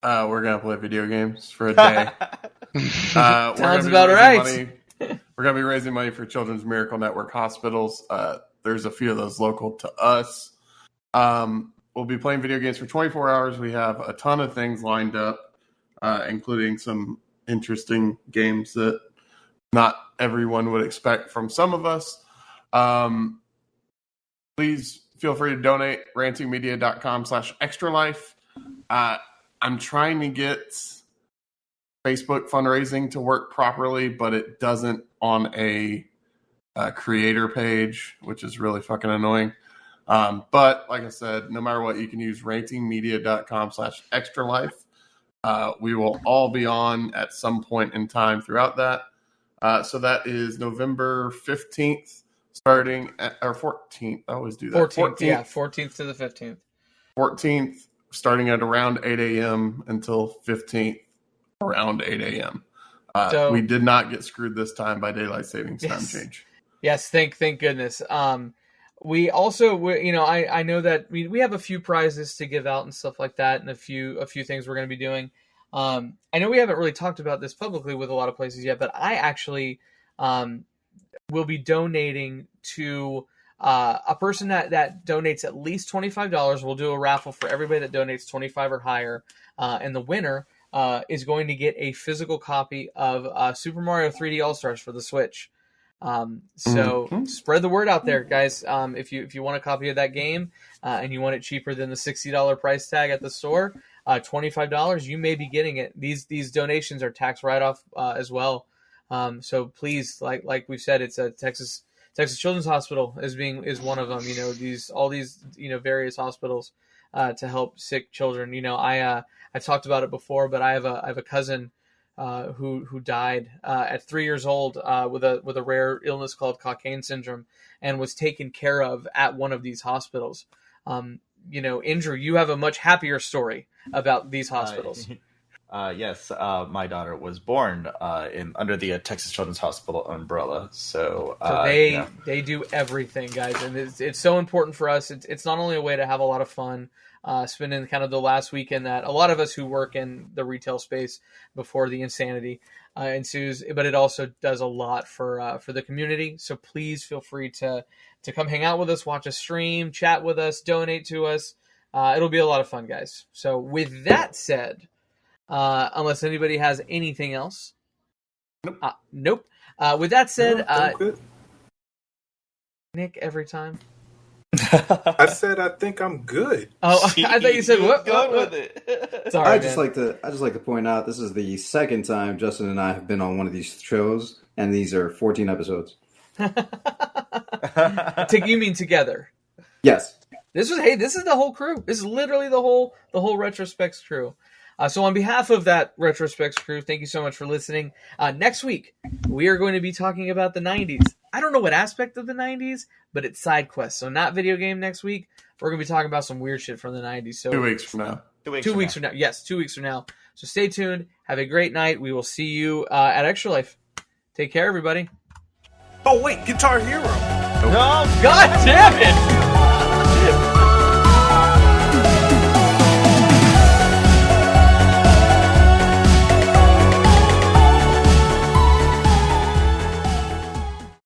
We're gonna play video games for a day. Sounds about right. We're going to be raising money for Children's Miracle Network hospitals. There's a few of those local to us. We'll be playing video games for 24 hours. We have a ton of things lined up, including some interesting games that not everyone would expect from some of us. Please feel free to donate, rantingmedia.com/extralife. I'm trying to get Facebook fundraising to work properly, but it doesn't on a creator page, which is really fucking annoying. But like I said, no matter what, you can use rantingmedia.com/extralife. We will all be on at some point in time throughout that. So that is November 15th, starting at, or 14th. I always do that. 14th to the 15th. 14th, starting at around 8 a.m. until 15th, around 8 a.m. So, we did not get screwed this time by daylight savings time change. Yes, thank goodness. We also, I know that we have a few prizes to give out and stuff like that, and a few things we're going to be doing. I know we haven't really talked about this publicly with a lot of places yet, but I actually will be donating to a person that donates at least $25. We'll do a raffle for everybody that donates $25 or higher, and the winner is going to get a physical copy of Super Mario 3D All-Stars for the Switch. So spread the word out there, guys. If you want a copy of that game and you want it cheaper than the $60 price tag at the store, $25, you may be getting it. These donations are tax write-off as well. So please, like we've said, it's a Texas Children's Hospital is one of them. All these various hospitals to help sick children. I talked about it before, but I have a cousin who died at 3 years old with a rare illness called Cockayne syndrome, and was taken care of at one of these hospitals. Andrew, you have a much happier story about these hospitals. Yes, my daughter was born under the Texas Children's Hospital umbrella. So they do everything, guys, and it's so important for us. It's not only a way to have a lot of fun, spending kind of the last weekend that a lot of us who work in the retail space before the insanity ensues, but it also does a lot for the community. So please feel free to come hang out with us, watch a stream, chat with us, donate to us. It'll be a lot of fun, guys. So with that said, unless anybody has anything else, nope. With that said, Nick, every time. I said I think I'm good. Oh, I thought you said what? With it. Sorry, I just like to point out this is the second time Justin and I have been on one of these shows, and these are 14 episodes. You mean together? Yes. This is the whole crew. This is literally the whole Retro Spexx crew. So on behalf of that Retro Spexx crew, thank you so much for listening. Next week, we are going to be talking about the 90s. I don't know what aspect of the 90s, but it's side quests. So not video game next week. We're going to be talking about some weird shit from the 90s. So 2 weeks from now. 2 weeks from now. Yes, 2 weeks from now. So stay tuned. Have a great night. We will see you at Extra Life. Take care, everybody. Oh, wait, Guitar Hero. Oh, God damn it!